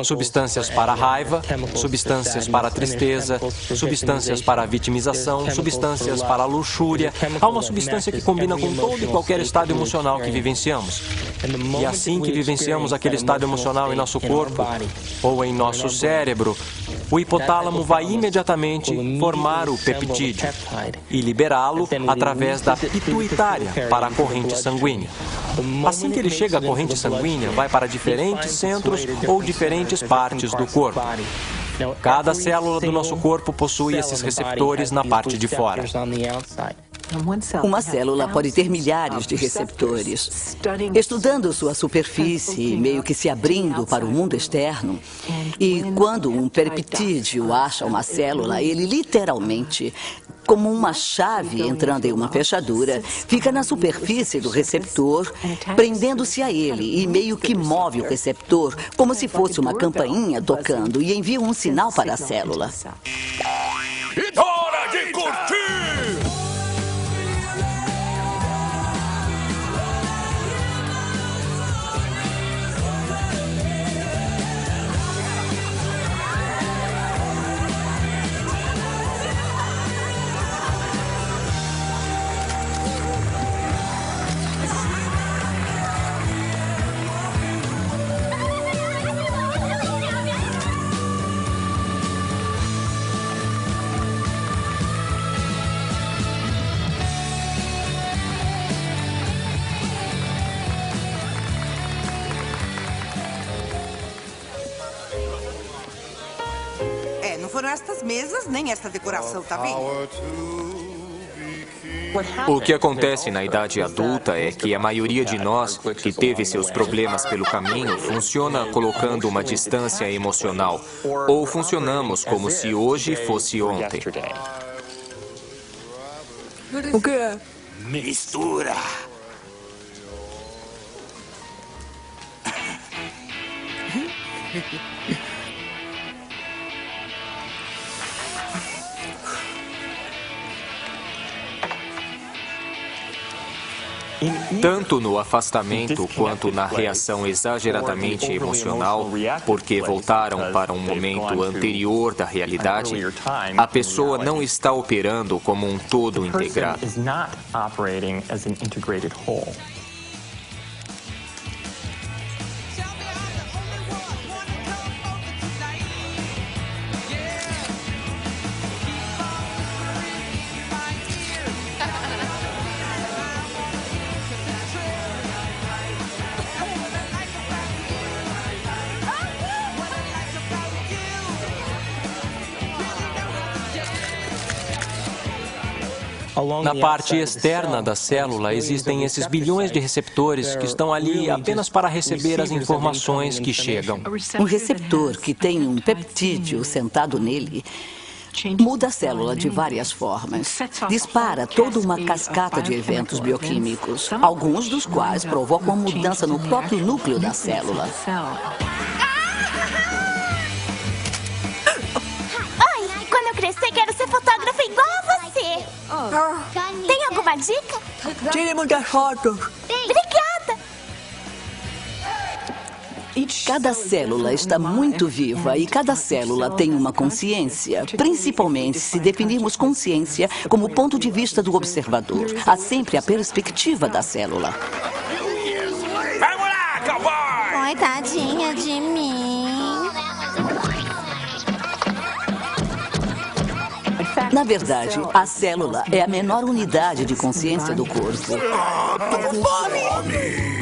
substâncias para a raiva, substâncias para a tristeza, substâncias para a vitimização, substâncias para a luxúria. Há uma substância que combina com todo e qualquer estado emocional que vivenciamos. E assim que vivenciamos aquele estado emocional em nosso corpo ou em nosso cérebro, o hipotálamo vai imediatamente formar o peptídeo e liberá-lo através da pituitária para a corrente sanguínea. Assim que ele chega à corrente sanguínea, vai para diferentes centros ou diferentes partes do corpo. Cada célula do nosso corpo possui esses receptores na parte de fora. Uma célula pode ter milhares de receptores. Estudando sua superfície, meio que se abrindo para o mundo externo, e quando um peptídeo acha uma célula, ele literalmente, como uma chave entrando em uma fechadura, fica na superfície do receptor, prendendo-se a ele e meio que move o receptor, como se fosse uma campainha tocando, e envia um sinal para a célula. Hora de curtir! Não foram estas mesas, nem esta decoração, tá vendo? O que acontece na idade adulta é que a maioria de nós que teve seus problemas pelo caminho funciona colocando uma distância emocional, ou funcionamos como se hoje fosse ontem. O que é? Mistura. Tanto no afastamento quanto na reação exageradamente emocional, porque voltaram para um momento anterior da realidade, a pessoa não está operando como um todo integrado. Na parte externa da célula existem esses bilhões de receptores que estão ali apenas para receber as informações que chegam. Um receptor que tem um peptídeo sentado nele muda a célula de várias formas. Dispara toda uma cascata de eventos bioquímicos, alguns dos quais provocam mudança no próprio núcleo da célula. Oi, quando eu crescer quero ser fotógrafa igual a você. Tem alguma dica? Tire muitas fotos. Obrigada. Cada célula está muito viva e cada célula tem uma consciência, principalmente se definirmos consciência como ponto de vista do observador. Há sempre a perspectiva da célula. Vamos lá, cowboy! Oi, tadinha de mim. Na verdade, a célula é a menor unidade de consciência do corpo. Tô com fome!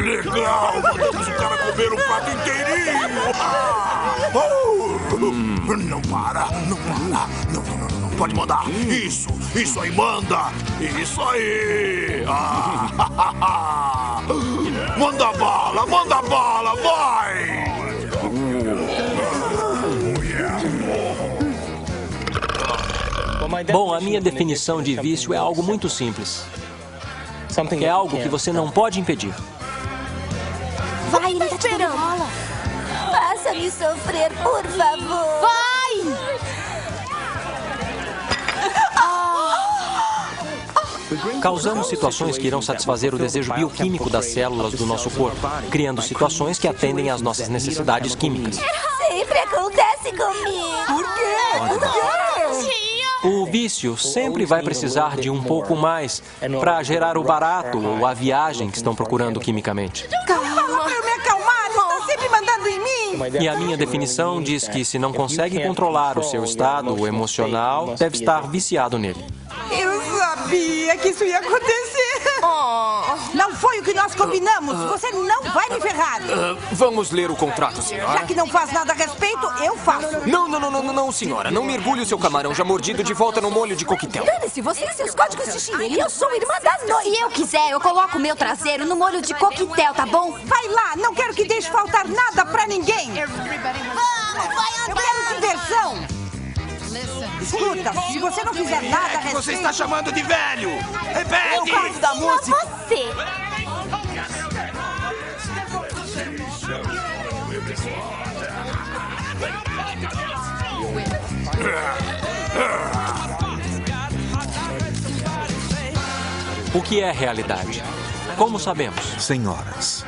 Legal! Mandamos o cara comer um prato inteirinho! Não para! Não, pode mandar! Isso aí manda! Isso aí! Manda bala, vai! Bom, a minha definição de vício é algo muito simples. É algo que você não pode impedir. Vai, ele tá te dando bola. Faça-me sofrer, por favor. Vai! Causamos situações que irão satisfazer o desejo bioquímico das células do nosso corpo, criando situações que atendem às nossas necessidades químicas. Sempre acontece comigo. Por quê? O vício sempre vai precisar de um pouco mais para gerar o barato ou a viagem que estão procurando quimicamente. Fala pra eu me acalmar, está sempre mandando em mim. E a minha definição diz que se não consegue controlar o seu estado emocional, deve estar viciado nele. Eu sabia que isso ia acontecer. Não foi o que nós combinamos. Você não vai me ferrar. Vamos ler o contrato, senhora. Já que não faz nada a respeito, eu faço. Não, senhora. Não mergulhe o seu camarão já mordido de volta no molho de coquetel. Dane-se, você e seus códigos de chinelo. Eu sou irmã da noite. Se eu quiser, eu coloco o meu traseiro no molho de coquetel, tá bom? Vai lá, não quero que deixe faltar nada pra ninguém. Vamos, vai andar. Eu quero diversão. Escuta, se você não fizer nada a respeito... Você está chamando de velho! Repete! Eu gosto da música. Você. O que é realidade? Como sabemos? Senhoras.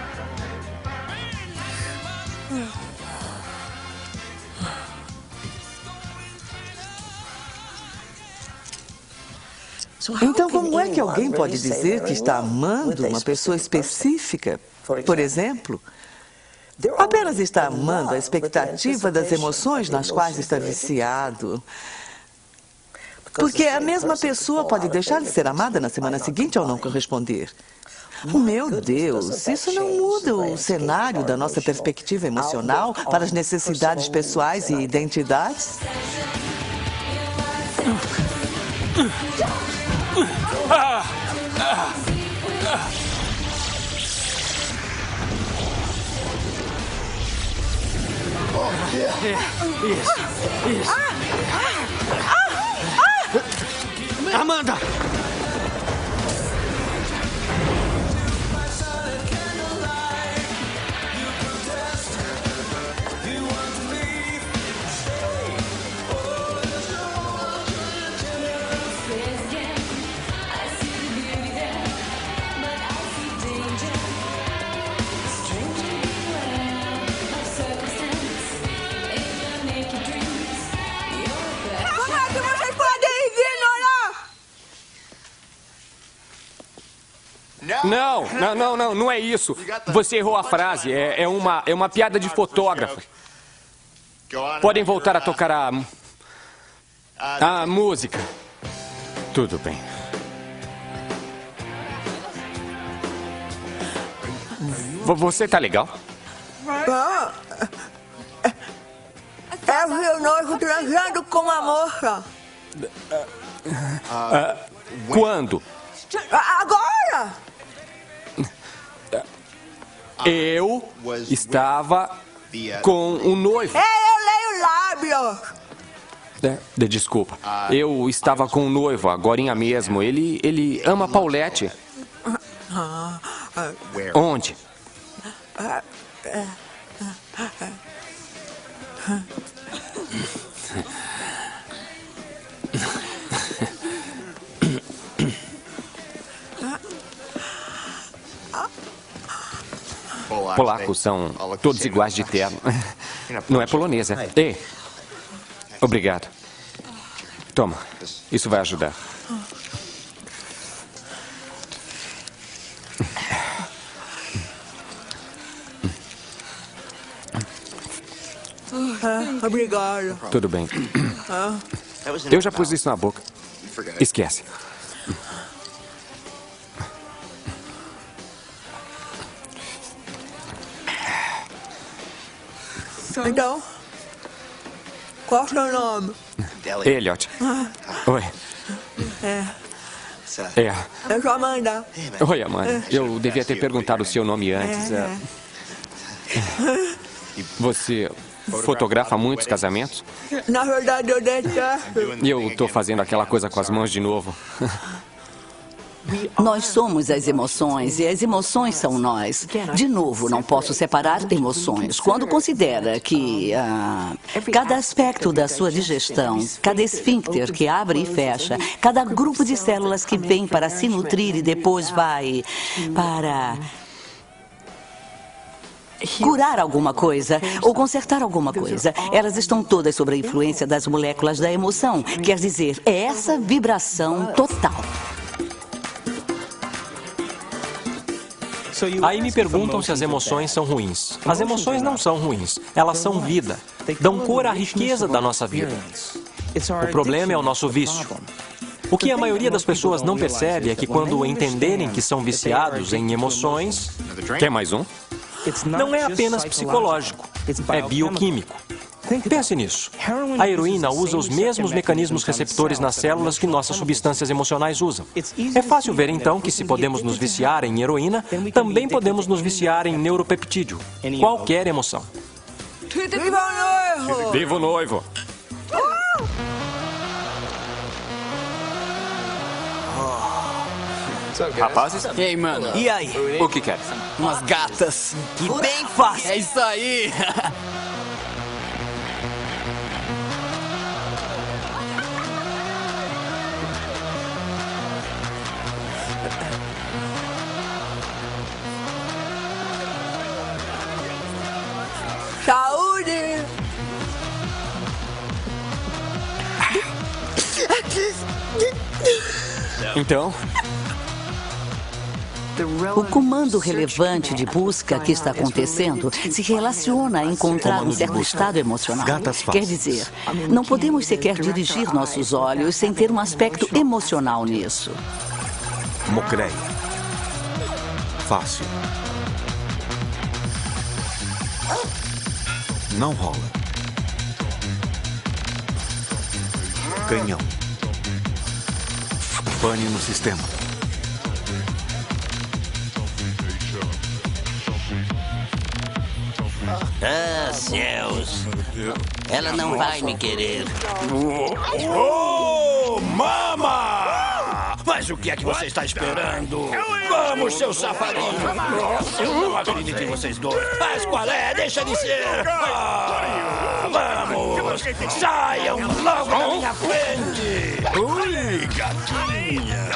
Então, como é que alguém pode dizer que está amando uma pessoa específica, por exemplo? Apenas está amando a expectativa das emoções nas quais está viciado. Porque a mesma pessoa pode deixar de ser amada na semana seguinte ao não corresponder. Meu Deus, isso não muda o cenário da nossa perspectiva emocional para as necessidades pessoais e identidades? Isso. Amanda! Não é isso. Você errou a frase. É uma piada de fotógrafo. Podem voltar a tocar a música. Tudo bem. Você tá legal? É o meu noivo transando com uma moça. Quando? Agora! Eu estava com um noivo. Eu leio lábios. Desculpa. Eu estava com um noivo, agorinha mesmo. Ele ama Paulette. Onde? Polacos são todos iguais de terno. Não é polonesa. Ei, obrigado. Toma, isso vai ajudar. Obrigado. Tudo bem. Eu já pus isso na boca. Esquece. Então, qual é o seu nome? Elliot. Oi. É. Eu sou Amanda. Oi, Amanda. Eu devia ter perguntado o seu nome antes. Você fotografa muitos casamentos? Na verdade, eu detesto. Eu estou fazendo aquela coisa com as mãos de novo. Nós somos as emoções e as emoções são nós. De novo, não posso separar emoções. Quando considera que cada aspecto da sua digestão, cada esfíncter que abre e fecha, cada grupo de células que vem para se nutrir e depois vai para curar alguma coisa ou consertar alguma coisa, elas estão todas sob a influência das moléculas da emoção. Quer dizer, é essa vibração total. Aí me perguntam se as emoções são ruins. As emoções não são ruins. Elas são vida. Dão cor à riqueza da nossa vida. O problema é o nosso vício. O que a maioria das pessoas não percebe é que quando entenderem que são viciados em emoções... Quer mais um? Não é apenas psicológico, é bioquímico. Pense nisso. A heroína usa os mesmos mecanismos receptores nas células que nossas substâncias emocionais usam. É fácil ver então que se podemos nos viciar em heroína, também podemos nos viciar em neuropeptídeo, qualquer emoção. Viva o noivo! Viva o noivo! Rapazes? Ei, mano. E aí? O que quer? Umas gatas. Que bem fácil. É isso aí. Saúde! Então? O comando relevante de busca que está acontecendo se relaciona a encontrar um certo estado emocional. Quer dizer, não podemos sequer dirigir nossos olhos sem ter um aspecto emocional nisso. Mocreia. Fácil. Não rola. Canhão. Pane no sistema. Ah, céus. Ela não vai me querer. Oh, mama! Mas o que é que você está esperando? Vamos, seu safadinho! Eu não acredito em vocês dois. Mas qual é? Deixa de ser! Vamos! Saiam logo da minha frente! Ui, gatinha!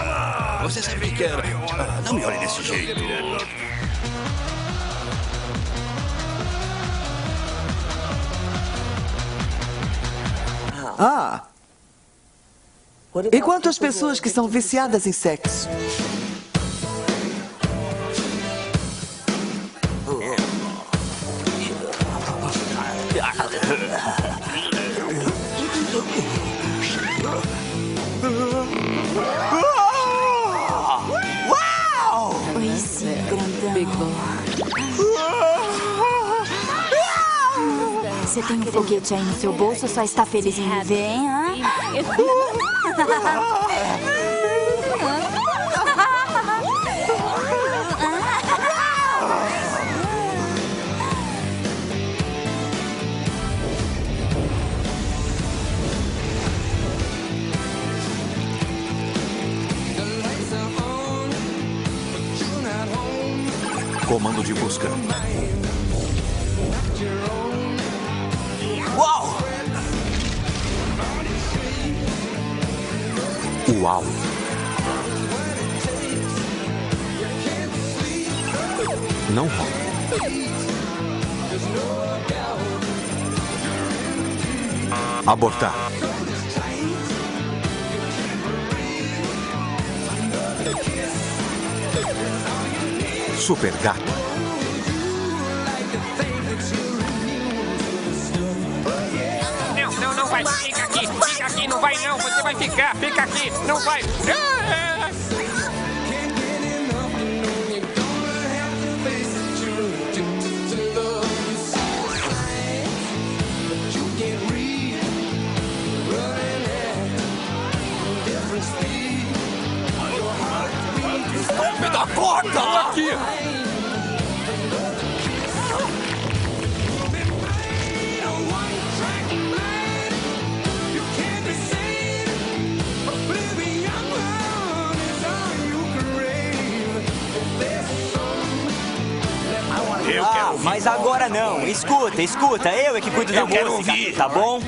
Você sabe que era... não me olhe desse jeito. E quanto às pessoas que são viciadas em sexo? Uau! Oi, sim, grandão. Big Boy. Você tem um foguete aí no seu bolso ou só está feliz em me ver, hein? Comando de busca. Uau! Uau! Não rola. Abortar. Super gato. Não vai. Fica aqui, não vai não. Você vai ficar, fica aqui, não vai. ouvir. Mas agora não. Escuta, eu é que cuido da música. Eu quero ouvir. Tá bom?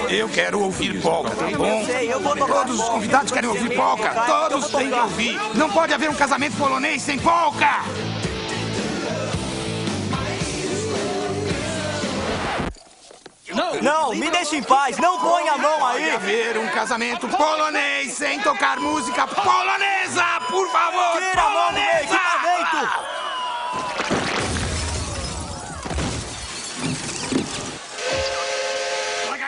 Eu quero ouvir polka, tá bom? Eu vou tocar Todos os convidados querem ouvir polka. Todos têm que ouvir. Não pode haver um casamento polonês sem polka. Não, me deixa em paz. Não põe a mão aí. Pode haver um casamento polonês sem tocar música polonesa, por favor. Tira a mão do meu equipamento.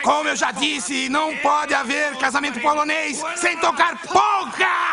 Como eu já disse, não pode haver casamento polonês sem tocar polka!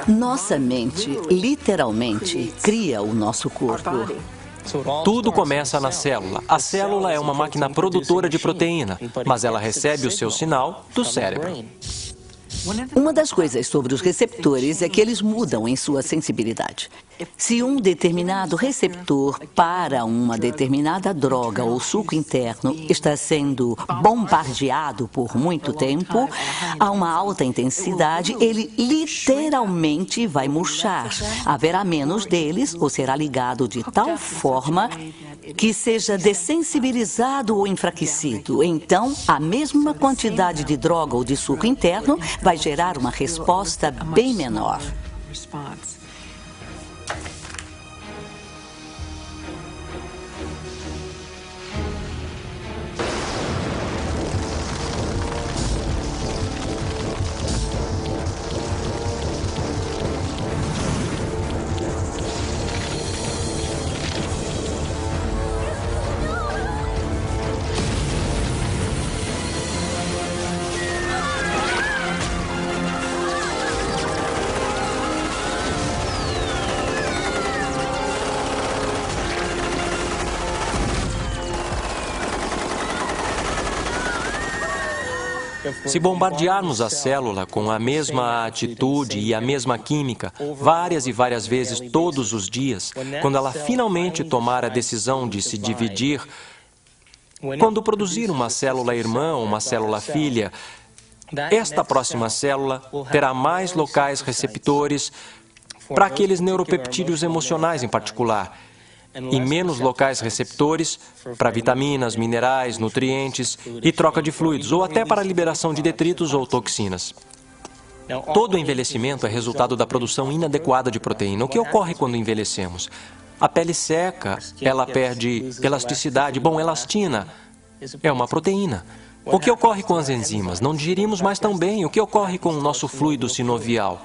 Nossa mente, literalmente, cria o nosso corpo. Tudo começa na célula. A célula é uma máquina produtora de proteína, mas ela recebe o seu sinal do cérebro. Uma das coisas sobre os receptores é que eles mudam em sua sensibilidade. Se um determinado receptor para uma determinada droga ou suco interno está sendo bombardeado por muito tempo, a uma alta intensidade, ele literalmente vai murchar. Haverá menos deles ou será ligado de tal forma que seja dessensibilizado ou enfraquecido. Então, a mesma quantidade de droga ou de suco interno vai gerar uma resposta bem menor. Se bombardearmos a célula com a mesma atitude e a mesma química várias e várias vezes todos os dias, quando ela finalmente tomar a decisão de se dividir, quando produzir uma célula irmã ou uma célula filha, esta próxima célula terá mais locais receptores para aqueles neuropeptídeos emocionais em particular, e menos locais receptores para vitaminas, minerais, nutrientes e troca de fluidos, ou até para a liberação de detritos ou toxinas. Todo envelhecimento é resultado da produção inadequada de proteína. O que ocorre quando envelhecemos? A pele seca, ela perde elasticidade. Bom, elastina é uma proteína. O que ocorre com as enzimas? Não digerimos mais tão bem. O que ocorre com o nosso fluido sinovial?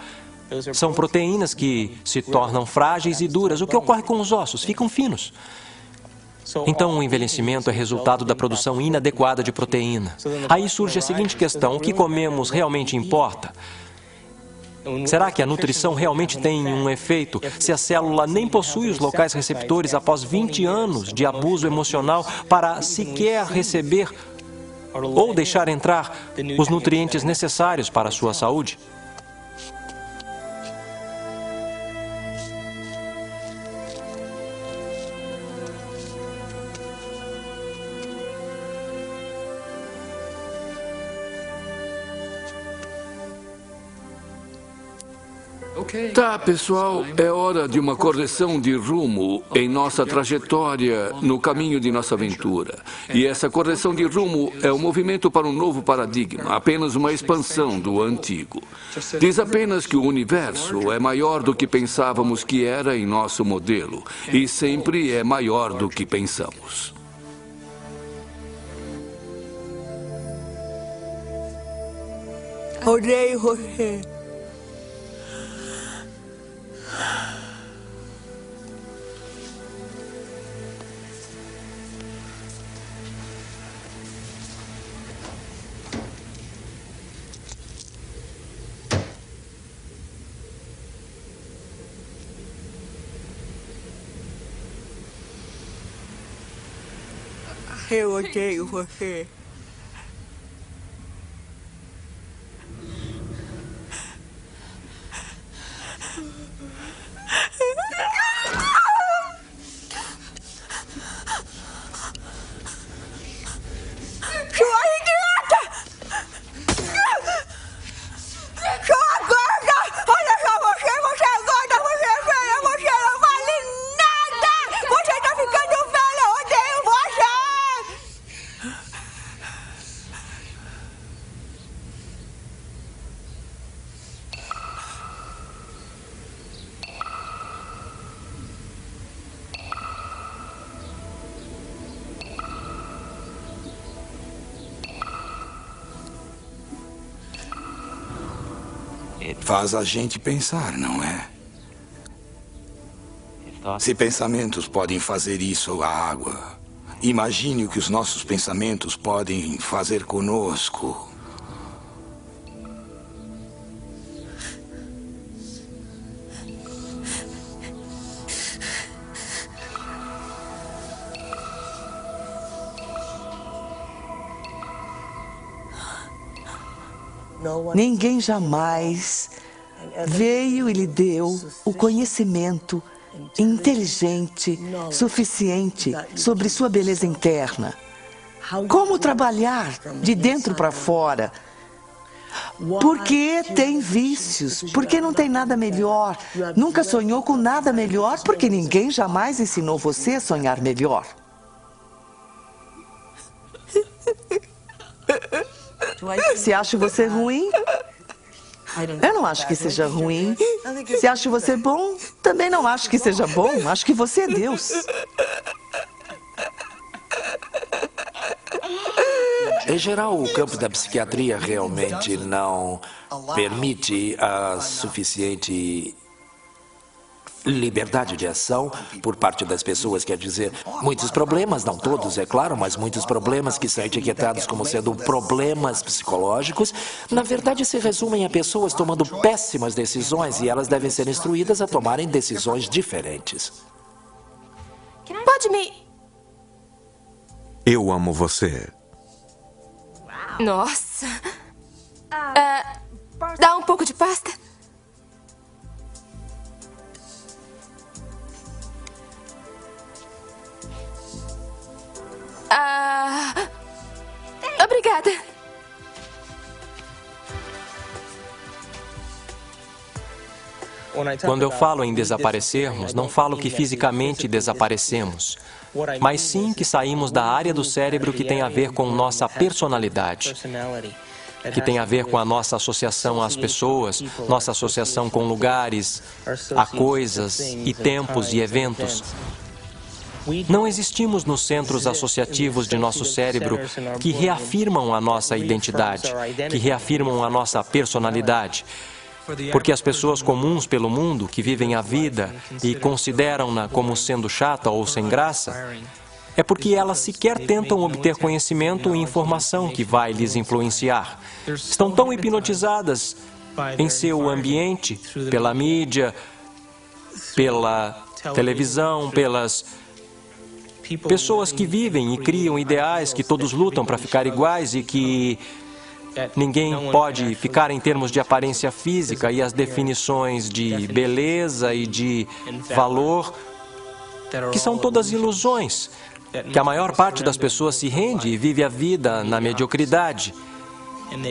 São proteínas que se tornam frágeis e duras. O que ocorre com os ossos? Ficam finos. Então, o envelhecimento é resultado da produção inadequada de proteína. Aí surge a seguinte questão: o que comemos realmente importa? Será que a nutrição realmente tem um efeito se a célula nem possui os locais receptores após 20 anos de abuso emocional para sequer receber ou deixar entrar os nutrientes necessários para a sua saúde? Tá, pessoal, é hora de uma correção de rumo em nossa trajetória no caminho de nossa aventura. E essa correção de rumo é um movimento para um novo paradigma, apenas uma expansão do antigo. Diz apenas que o universo é maior do que pensávamos que era em nosso modelo, e sempre é maior do que pensamos. Odeio você. Eu odeio você. Faz a gente pensar, não é? Se pensamentos podem fazer isso à água, imagine o que os nossos pensamentos podem fazer conosco. Ninguém jamais veio e lhe deu o conhecimento inteligente suficiente sobre sua beleza interna. Como trabalhar de dentro para fora. Porque tem vícios, porque não tem nada melhor. Nunca sonhou com nada melhor, porque ninguém jamais ensinou você a sonhar melhor. Se acho você ruim, eu não acho que seja ruim. Se acho você bom, também não acho que seja bom. Acho que você é Deus. Em geral, o campo da psiquiatria realmente não permite a suficiente liberdade de ação por parte das pessoas, quer dizer, muitos problemas, não todos, é claro, mas muitos problemas que são etiquetados como sendo problemas psicológicos, na verdade se resumem a pessoas tomando péssimas decisões e elas devem ser instruídas a tomarem decisões diferentes. Pode me... Eu amo você. Nossa. pouco de pasta? Obrigada. Quando eu falo em desaparecermos, não falo que fisicamente desaparecemos, mas sim que saímos da área do cérebro que tem a ver com nossa personalidade, que tem a ver com a nossa associação às pessoas, nossa associação com lugares, a coisas e tempos e eventos. Não existimos nos centros associativos de nosso cérebro que reafirmam a nossa identidade, que reafirmam a nossa personalidade. Porque as pessoas comuns pelo mundo, que vivem a vida e consideram-na como sendo chata ou sem graça, é porque elas sequer tentam obter conhecimento e informação que vai lhes influenciar. Estão tão hipnotizadas em seu ambiente, pela mídia, pela televisão, pelas pessoas que vivem e criam ideais que todos lutam para ficar iguais e que ninguém pode ficar em termos de aparência física e as definições de beleza e de valor, que são todas ilusões, que a maior parte das pessoas se rende e vive a vida na mediocridade.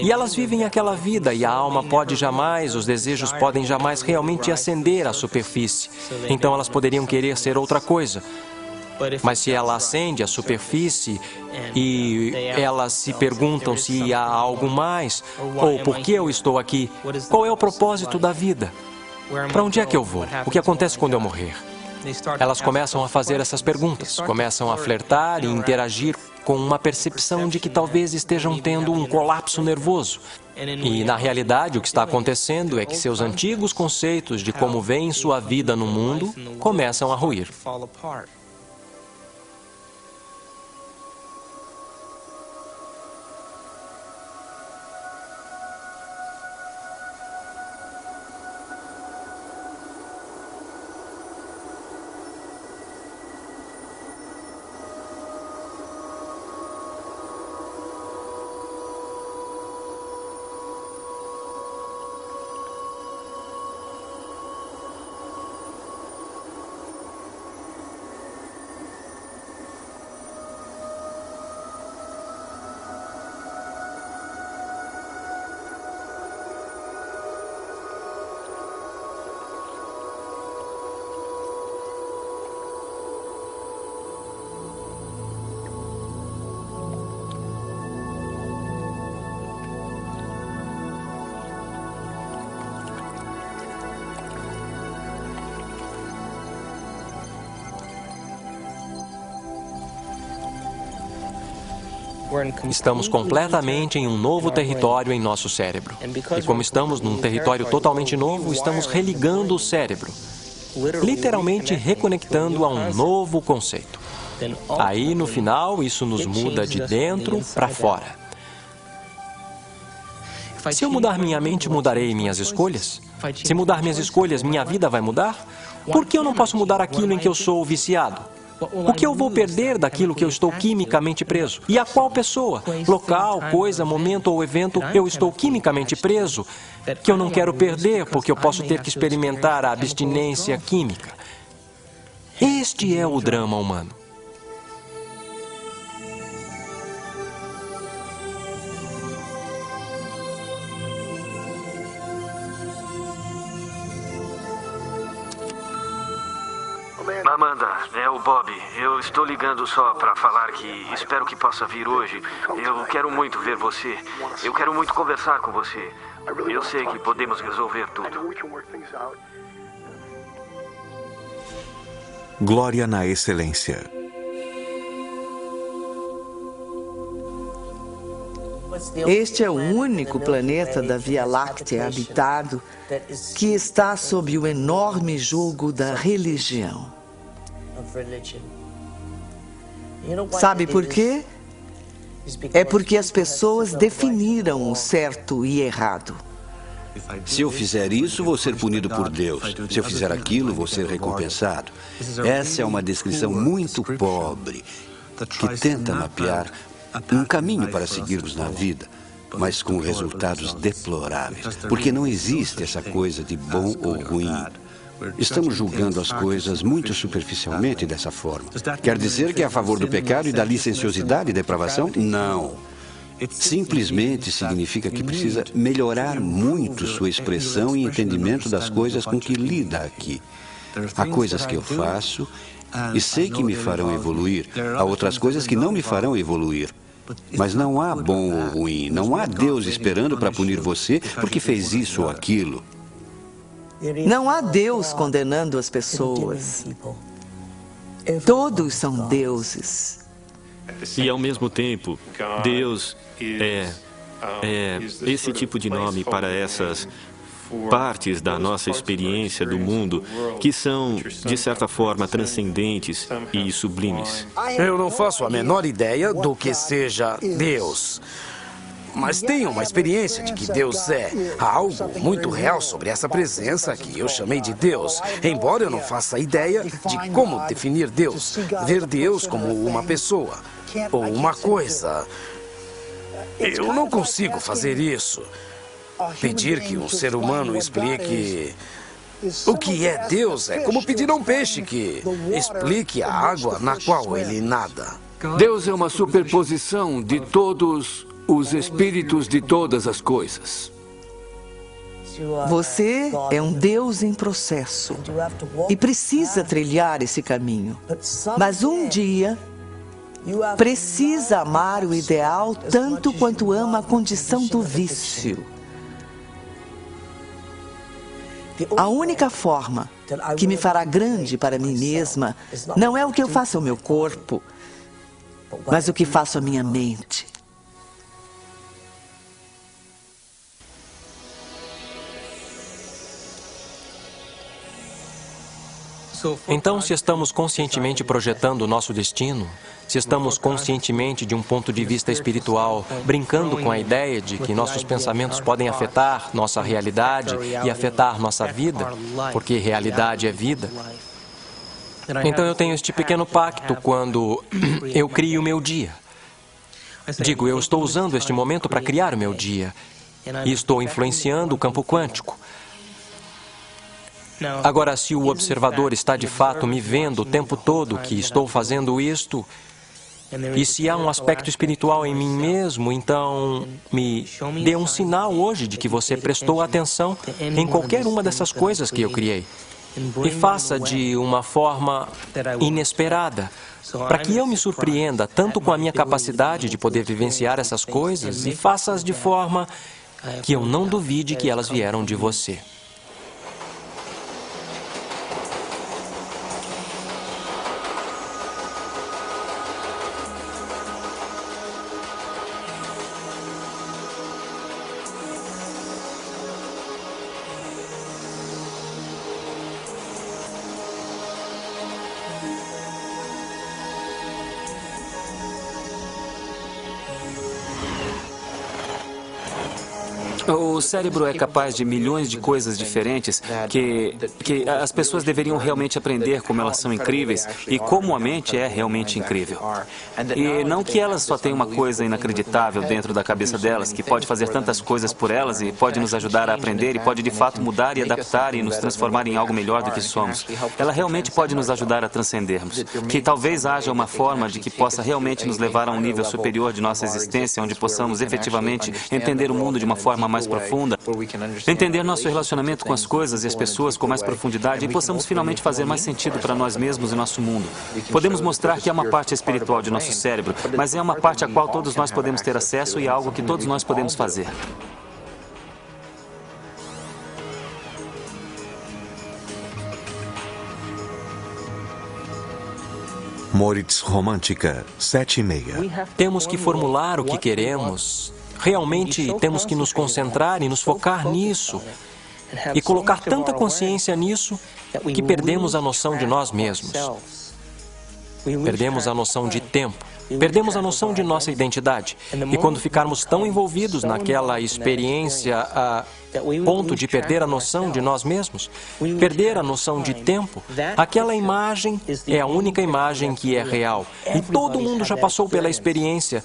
E elas vivem aquela vida e a alma pode jamais, os desejos podem jamais realmente ascender à superfície. Então elas poderiam querer ser outra coisa. Mas se ela ascende à superfície e elas se perguntam se há algo mais, ou por que eu estou aqui, qual é o propósito da vida? Para onde é que eu vou? O que acontece quando eu morrer? Elas começam a fazer essas perguntas, começam a flertar e interagir com uma percepção de que talvez estejam tendo um colapso nervoso. E, na realidade, o que está acontecendo é que seus antigos conceitos de como veem sua vida no mundo começam a ruir. Estamos completamente em um novo território em nosso cérebro. E como estamos num território totalmente novo, estamos religando o cérebro, literalmente reconectando a um novo conceito. Aí, no final, isso nos muda de dentro para fora. Se eu mudar minha mente, mudarei minhas escolhas? Se mudar minhas escolhas, minha vida vai mudar? Por que eu não posso mudar aquilo em que eu sou viciado? O que eu vou perder daquilo que eu estou quimicamente preso? E a qual pessoa, local, coisa, momento ou evento eu estou quimicamente preso, que eu não quero perder porque eu posso ter que experimentar a abstinência química? Este é o drama humano. Amanda, é o Bob. Eu estou ligando só para falar que espero que possa vir hoje. Eu quero muito ver você. Eu quero muito conversar com você. Eu sei que podemos resolver tudo. Glória na excelência. Este é o único planeta da Via Láctea habitado que está sob o enorme jugo da religião. Sabe por quê? É porque as pessoas definiram o certo e errado. Se eu fizer isso, vou ser punido por Deus. Se eu fizer aquilo, vou ser recompensado. Essa é uma descrição muito pobre, que tenta mapear um caminho para seguirmos na vida. mas com resultados deploráveis, porque não existe essa coisa de bom ou ruim. Estamos julgando as coisas muito superficialmente dessa forma. Quer dizer que é a favor do pecado e da licenciosidade e depravação? Não. Simplesmente significa que precisa melhorar muito sua expressão e entendimento das coisas com que lida aqui. Há coisas que eu faço e sei que me farão evoluir. Há outras coisas que não me farão evoluir. Mas não há bom ou ruim. Não há Deus esperando para punir você porque fez isso ou aquilo. Não há Deus condenando as pessoas. Todos são deuses. E, ao mesmo tempo, Deus é esse tipo de nome para essas partes da nossa experiência do mundo que são, de certa forma, transcendentes e sublimes. Eu não faço a menor ideia do que seja Deus. Mas tenho uma experiência de que Deus é. Há algo muito real sobre essa presença que eu chamei de Deus. Embora eu não faça ideia de como definir Deus. Ver Deus como uma pessoa ou uma coisa. Eu não consigo fazer isso. Pedir que um ser humano explique o que é Deus é como pedir a um peixe que explique a água na qual ele nada. Deus é uma superposição de todos os espíritos de todas as coisas. Você é um Deus em processo e precisa trilhar esse caminho. Mas um dia precisa amar o ideal tanto quanto ama a condição do vício. A única forma que me fará grande para mim mesma não é o que eu faço ao meu corpo, mas o que faço à minha mente. Então, se estamos conscientemente projetando o nosso destino, se estamos conscientemente, de um ponto de vista espiritual, brincando com a ideia de que nossos pensamentos podem afetar nossa realidade e afetar nossa vida, porque realidade é vida, então eu tenho este pequeno pacto quando eu crio o meu dia. Digo, eu estou usando este momento para criar o meu dia e estou influenciando o campo quântico. Agora, se o observador está de fato me vendo o tempo todo que estou fazendo isto, e se há um aspecto espiritual em mim mesmo, então me dê um sinal hoje de que você prestou atenção em qualquer uma dessas coisas que eu criei. E faça de uma forma inesperada, para que eu me surpreenda tanto com a minha capacidade de poder vivenciar essas coisas, e faça-as de forma que eu não duvide que elas vieram de você. O cérebro é capaz de milhões de coisas diferentes que as pessoas deveriam realmente aprender como elas são incríveis e como a mente é realmente incrível. E não que elas só tenham uma coisa inacreditável dentro da cabeça delas, que pode fazer tantas coisas por elas e pode nos ajudar a aprender e pode de fato mudar e adaptar e nos transformar em algo melhor do que somos. Ela realmente pode nos ajudar a transcendermos. Que talvez haja uma forma de que possa realmente nos levar a um nível superior de nossa existência, onde possamos efetivamente entender o mundo de uma forma mais profunda, entender nosso relacionamento com as coisas e as pessoas com mais profundidade e possamos finalmente fazer mais sentido para nós mesmos e nosso mundo. Podemos mostrar que é uma parte espiritual de nosso cérebro, mas é uma parte a qual todos nós podemos ter acesso e é algo que todos nós podemos fazer. Moritz Romântica, 7:30. Temos que formular o que queremos. Realmente temos que nos concentrar e nos focar nisso. E colocar tanta consciência nisso que perdemos a noção de nós mesmos. Perdemos a noção de tempo. Perdemos a noção de nossa identidade. E quando ficarmos tão envolvidos naquela experiência a ponto de perder a noção de nós mesmos, perder a noção de tempo, aquela imagem é a única imagem que é real. E todo mundo já passou pela experiência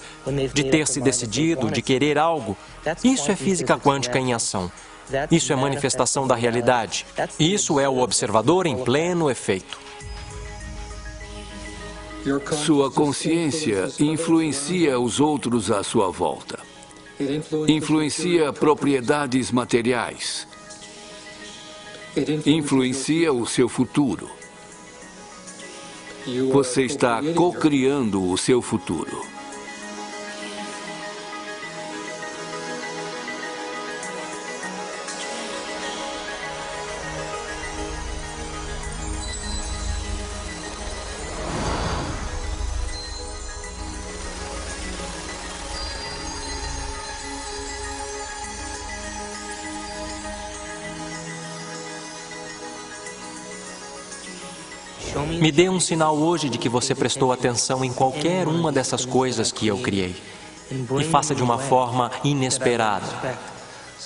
de ter se decidido, de querer algo. Isso é física quântica em ação. Isso é manifestação da realidade. Isso é o observador em pleno efeito. Sua consciência influencia os outros à sua volta. Influencia propriedades materiais. Influencia o seu futuro. Você está co-criando o seu futuro. Me dê um sinal hoje de que você prestou atenção em qualquer uma dessas coisas que eu criei. E faça de uma forma inesperada,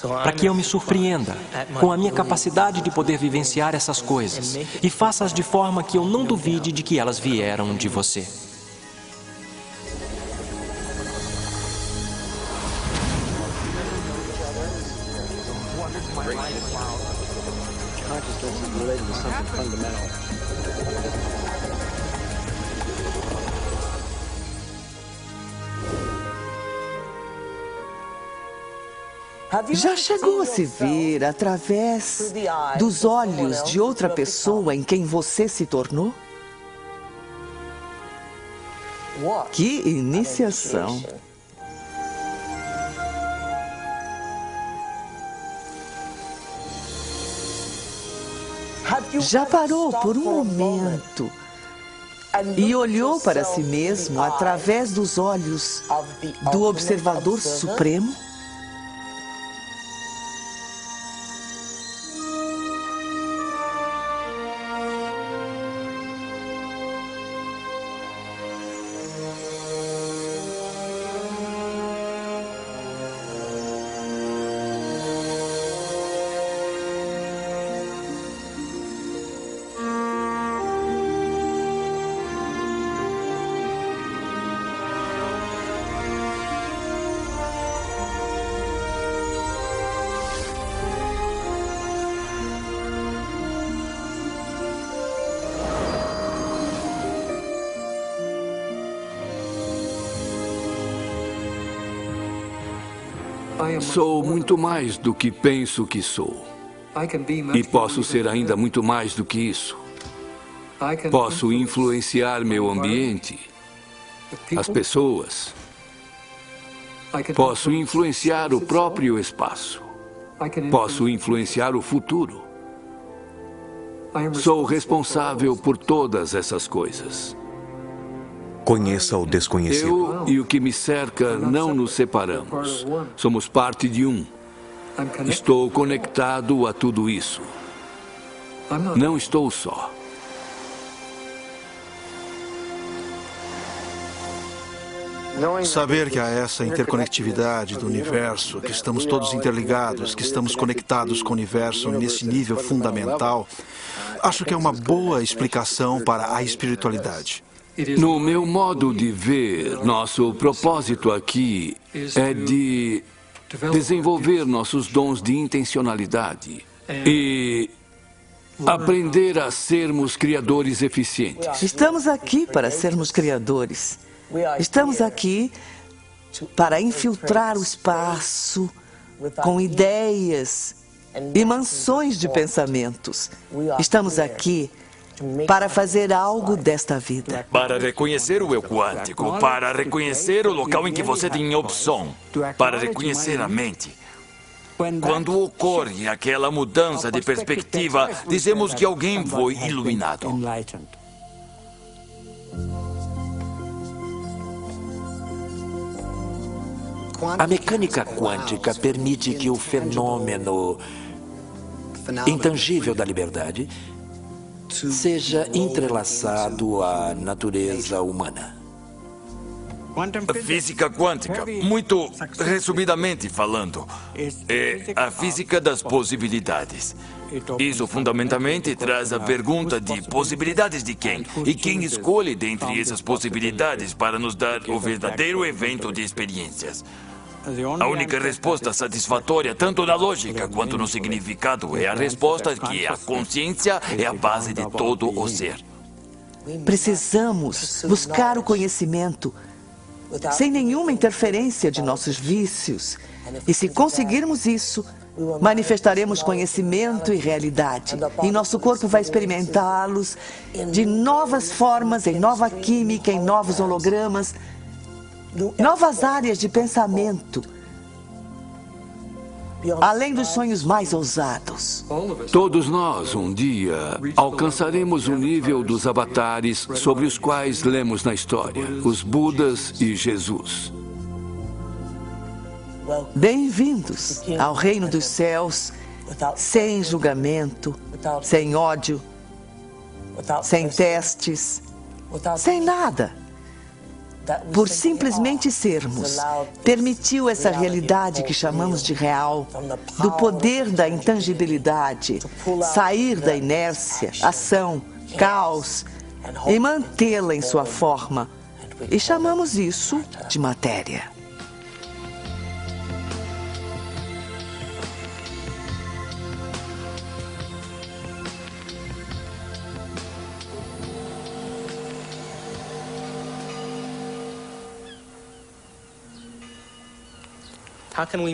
para que eu me surpreenda com a minha capacidade de poder vivenciar essas coisas. E faça-as de forma que eu não duvide de que elas vieram de você. Já chegou a se ver através dos olhos de outra pessoa em quem você se tornou? Que iniciação! Já parou por um momento e olhou para si mesmo através dos olhos do observador supremo? Sou muito mais do que penso que sou. E posso ser ainda muito mais do que isso. Posso influenciar meu ambiente, as pessoas. Posso influenciar o próprio espaço. Posso influenciar o futuro. Sou responsável por todas essas coisas. Conheça o desconhecido. Eu e o que me cerca não nos separamos. Somos parte de um. Estou conectado a tudo isso. Não estou só. Saber que há essa interconectividade do universo, que estamos todos interligados, que estamos conectados com o universo nesse nível fundamental, acho que é uma boa explicação para a espiritualidade. No meu modo de ver, nosso propósito aqui é de desenvolver nossos dons de intencionalidade e aprender a sermos criadores eficientes. Estamos aqui para sermos criadores. Estamos aqui para infiltrar o espaço com ideias e mansões de pensamentos. Estamos aqui para fazer algo desta vida. Para reconhecer o eu quântico, para reconhecer o local em que você tem opção, para reconhecer a mente. Quando ocorre aquela mudança de perspectiva, dizemos que alguém foi iluminado. A mecânica quântica permite que o fenômeno intangível da liberdade seja entrelaçado à natureza humana. Física quântica, muito resumidamente falando, é a física das possibilidades. Isso fundamentalmente traz a pergunta de possibilidades de quem? E quem escolhe dentre essas possibilidades para nos dar o verdadeiro evento de experiências? A única resposta satisfatória, tanto na lógica quanto no significado, é a resposta que a consciência é a base de todo o ser. Precisamos buscar o conhecimento sem nenhuma interferência de nossos vícios. E se conseguirmos isso, manifestaremos conhecimento e realidade. E nosso corpo vai experimentá-los de novas formas, em nova química, em novos hologramas, novas áreas de pensamento, além dos sonhos mais ousados. Todos nós, um dia, alcançaremos o nível dos avatares sobre os quais lemos na história, os Budas e Jesus. Bem-vindos ao reino dos céus, sem julgamento, sem ódio, sem testes, sem nada. Por simplesmente sermos, permitiu essa realidade que chamamos de real, do poder da intangibilidade, sair da inércia, ação, caos e mantê-la em sua forma. E chamamos isso de matéria.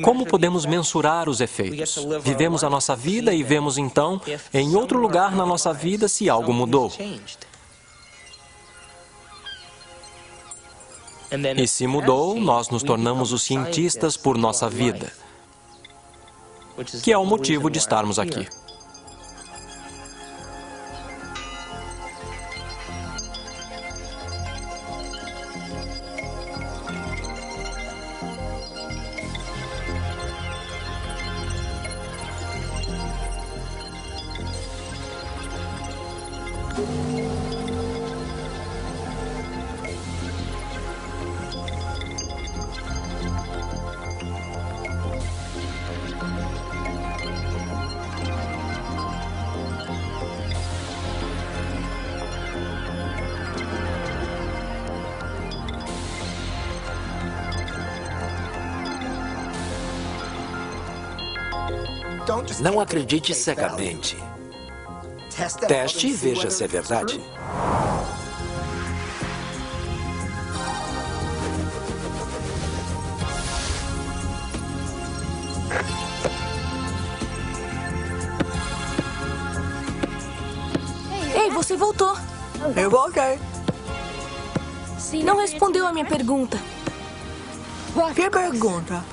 Como podemos mensurar os efeitos? Vivemos a nossa vida e vemos então, em outro lugar na nossa vida, se algo mudou. E se mudou, nós nos tornamos os cientistas por nossa vida, que é o motivo de estarmos aqui. Não acredite cegamente. Teste e veja se é verdade. Ei, você voltou. Eu voltei. Não respondeu a minha pergunta. Que pergunta?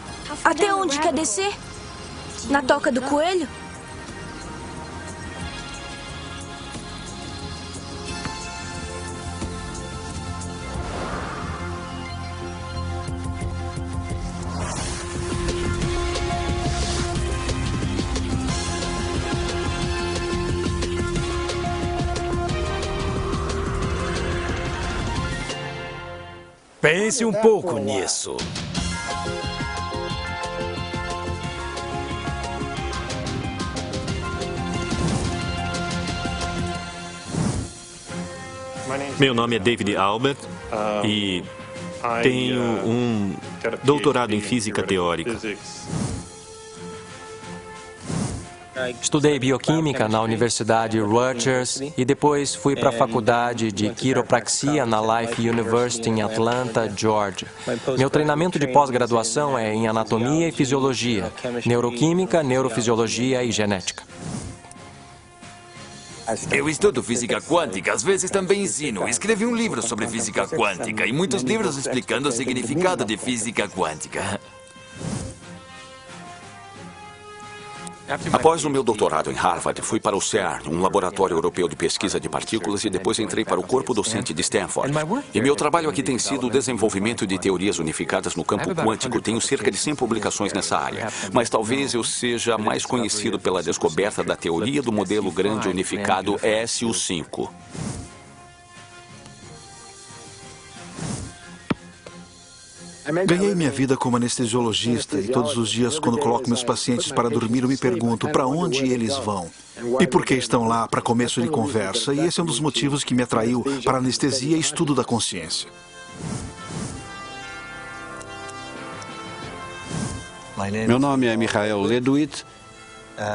Até onde quer descer? Na toca do coelho? Pense um pouco nisso. Meu nome é David Albert e tenho um doutorado em física teórica. Estudei bioquímica na Universidade Rutgers e depois fui para a faculdade de quiropraxia na Life University em Atlanta, Georgia. Meu treinamento de pós-graduação é em anatomia e fisiologia, neuroquímica, neurofisiologia e genética. Eu estudo física quântica, às vezes também ensino. Escrevi um livro sobre física quântica e muitos livros explicando o significado de física quântica. Após o meu doutorado em Harvard, fui para o CERN, um laboratório europeu de pesquisa de partículas, e depois entrei para o corpo docente de Stanford. E meu trabalho aqui tem sido o desenvolvimento de teorias unificadas no campo quântico. Tenho cerca de 100 publicações nessa área, mas talvez eu seja mais conhecido pela descoberta da teoria do modelo grande unificado SU5. Ganhei minha vida como anestesiologista e todos os dias, quando coloco meus pacientes para dormir, eu me pergunto para onde eles vão e por que estão lá para começo de conversa. E esse é um dos motivos que me atraiu para a anestesia e estudo da consciência. Meu nome é Michael Ledwith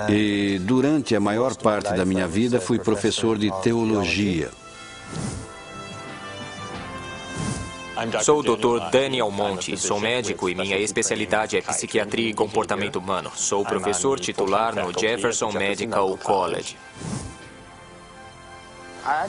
e durante a maior parte da minha vida fui professor de teologia. Sou o Dr. Daniel Monte, sou médico e minha especialidade é psiquiatria e comportamento humano. Sou professor titular no Jefferson Medical College.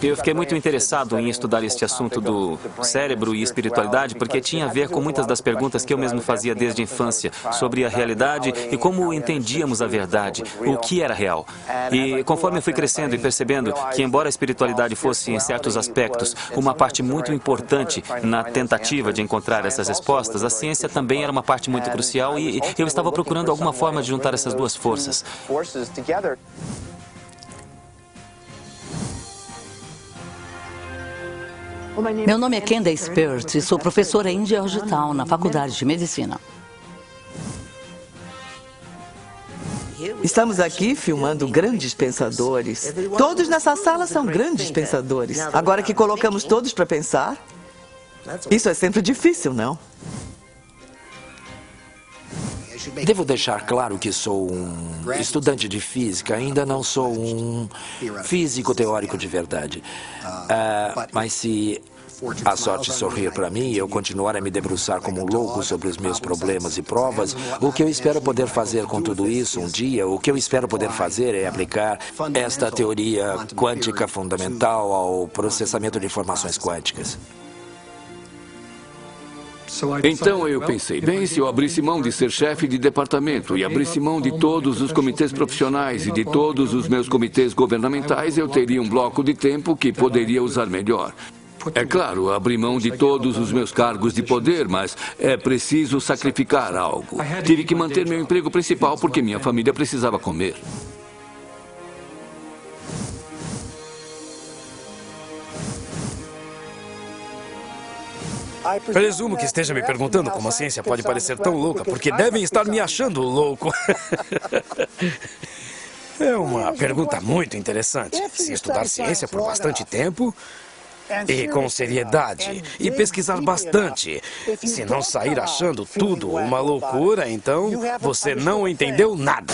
Eu fiquei muito interessado em estudar este assunto do cérebro e espiritualidade porque tinha a ver com muitas das perguntas que eu mesmo fazia desde a infância sobre a realidade e como entendíamos a verdade, o que era real. E conforme eu fui crescendo e percebendo que, embora a espiritualidade fosse, em certos aspectos, uma parte muito importante na tentativa de encontrar essas respostas, a ciência também era uma parte muito crucial e eu estava procurando alguma forma de juntar essas duas forças. Meu nome é Candace Peart e sou professora em Georgetown, na Faculdade de Medicina. Estamos aqui filmando grandes pensadores. Todos nessa sala são grandes pensadores. Agora que colocamos todos para pensar, isso é sempre difícil, não? Devo deixar claro que sou um estudante de física, ainda não sou um físico teórico de verdade. Mas se a sorte sorrir para mim e eu continuar a me debruçar como um louco sobre os meus problemas e provas, o que eu espero poder fazer com tudo isso um dia, o que eu espero poder fazer é aplicar esta teoria quântica fundamental ao processamento de informações quânticas. Então eu pensei, bem, se eu abrisse mão de ser chefe de departamento e abrisse mão de todos os comitês profissionais e de todos os meus comitês governamentais, eu teria um bloco de tempo que poderia usar melhor. É claro, abri mão de todos os meus cargos de poder, mas é preciso sacrificar algo. Tive que manter meu emprego principal porque minha família precisava comer. Presumo que esteja me perguntando como a ciência pode parecer tão louca, porque devem estar me achando louco. É uma pergunta muito interessante. Se estudar ciência por bastante tempo e com seriedade e pesquisar bastante, se não sair achando tudo uma loucura, então você não entendeu nada.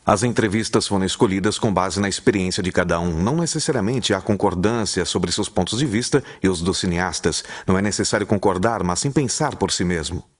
As entrevistas foram escolhidas com base na experiência de cada um. Não necessariamente há concordância sobre seus pontos de vista e os dos cineastas. Não é necessário concordar, mas sim pensar por si mesmo.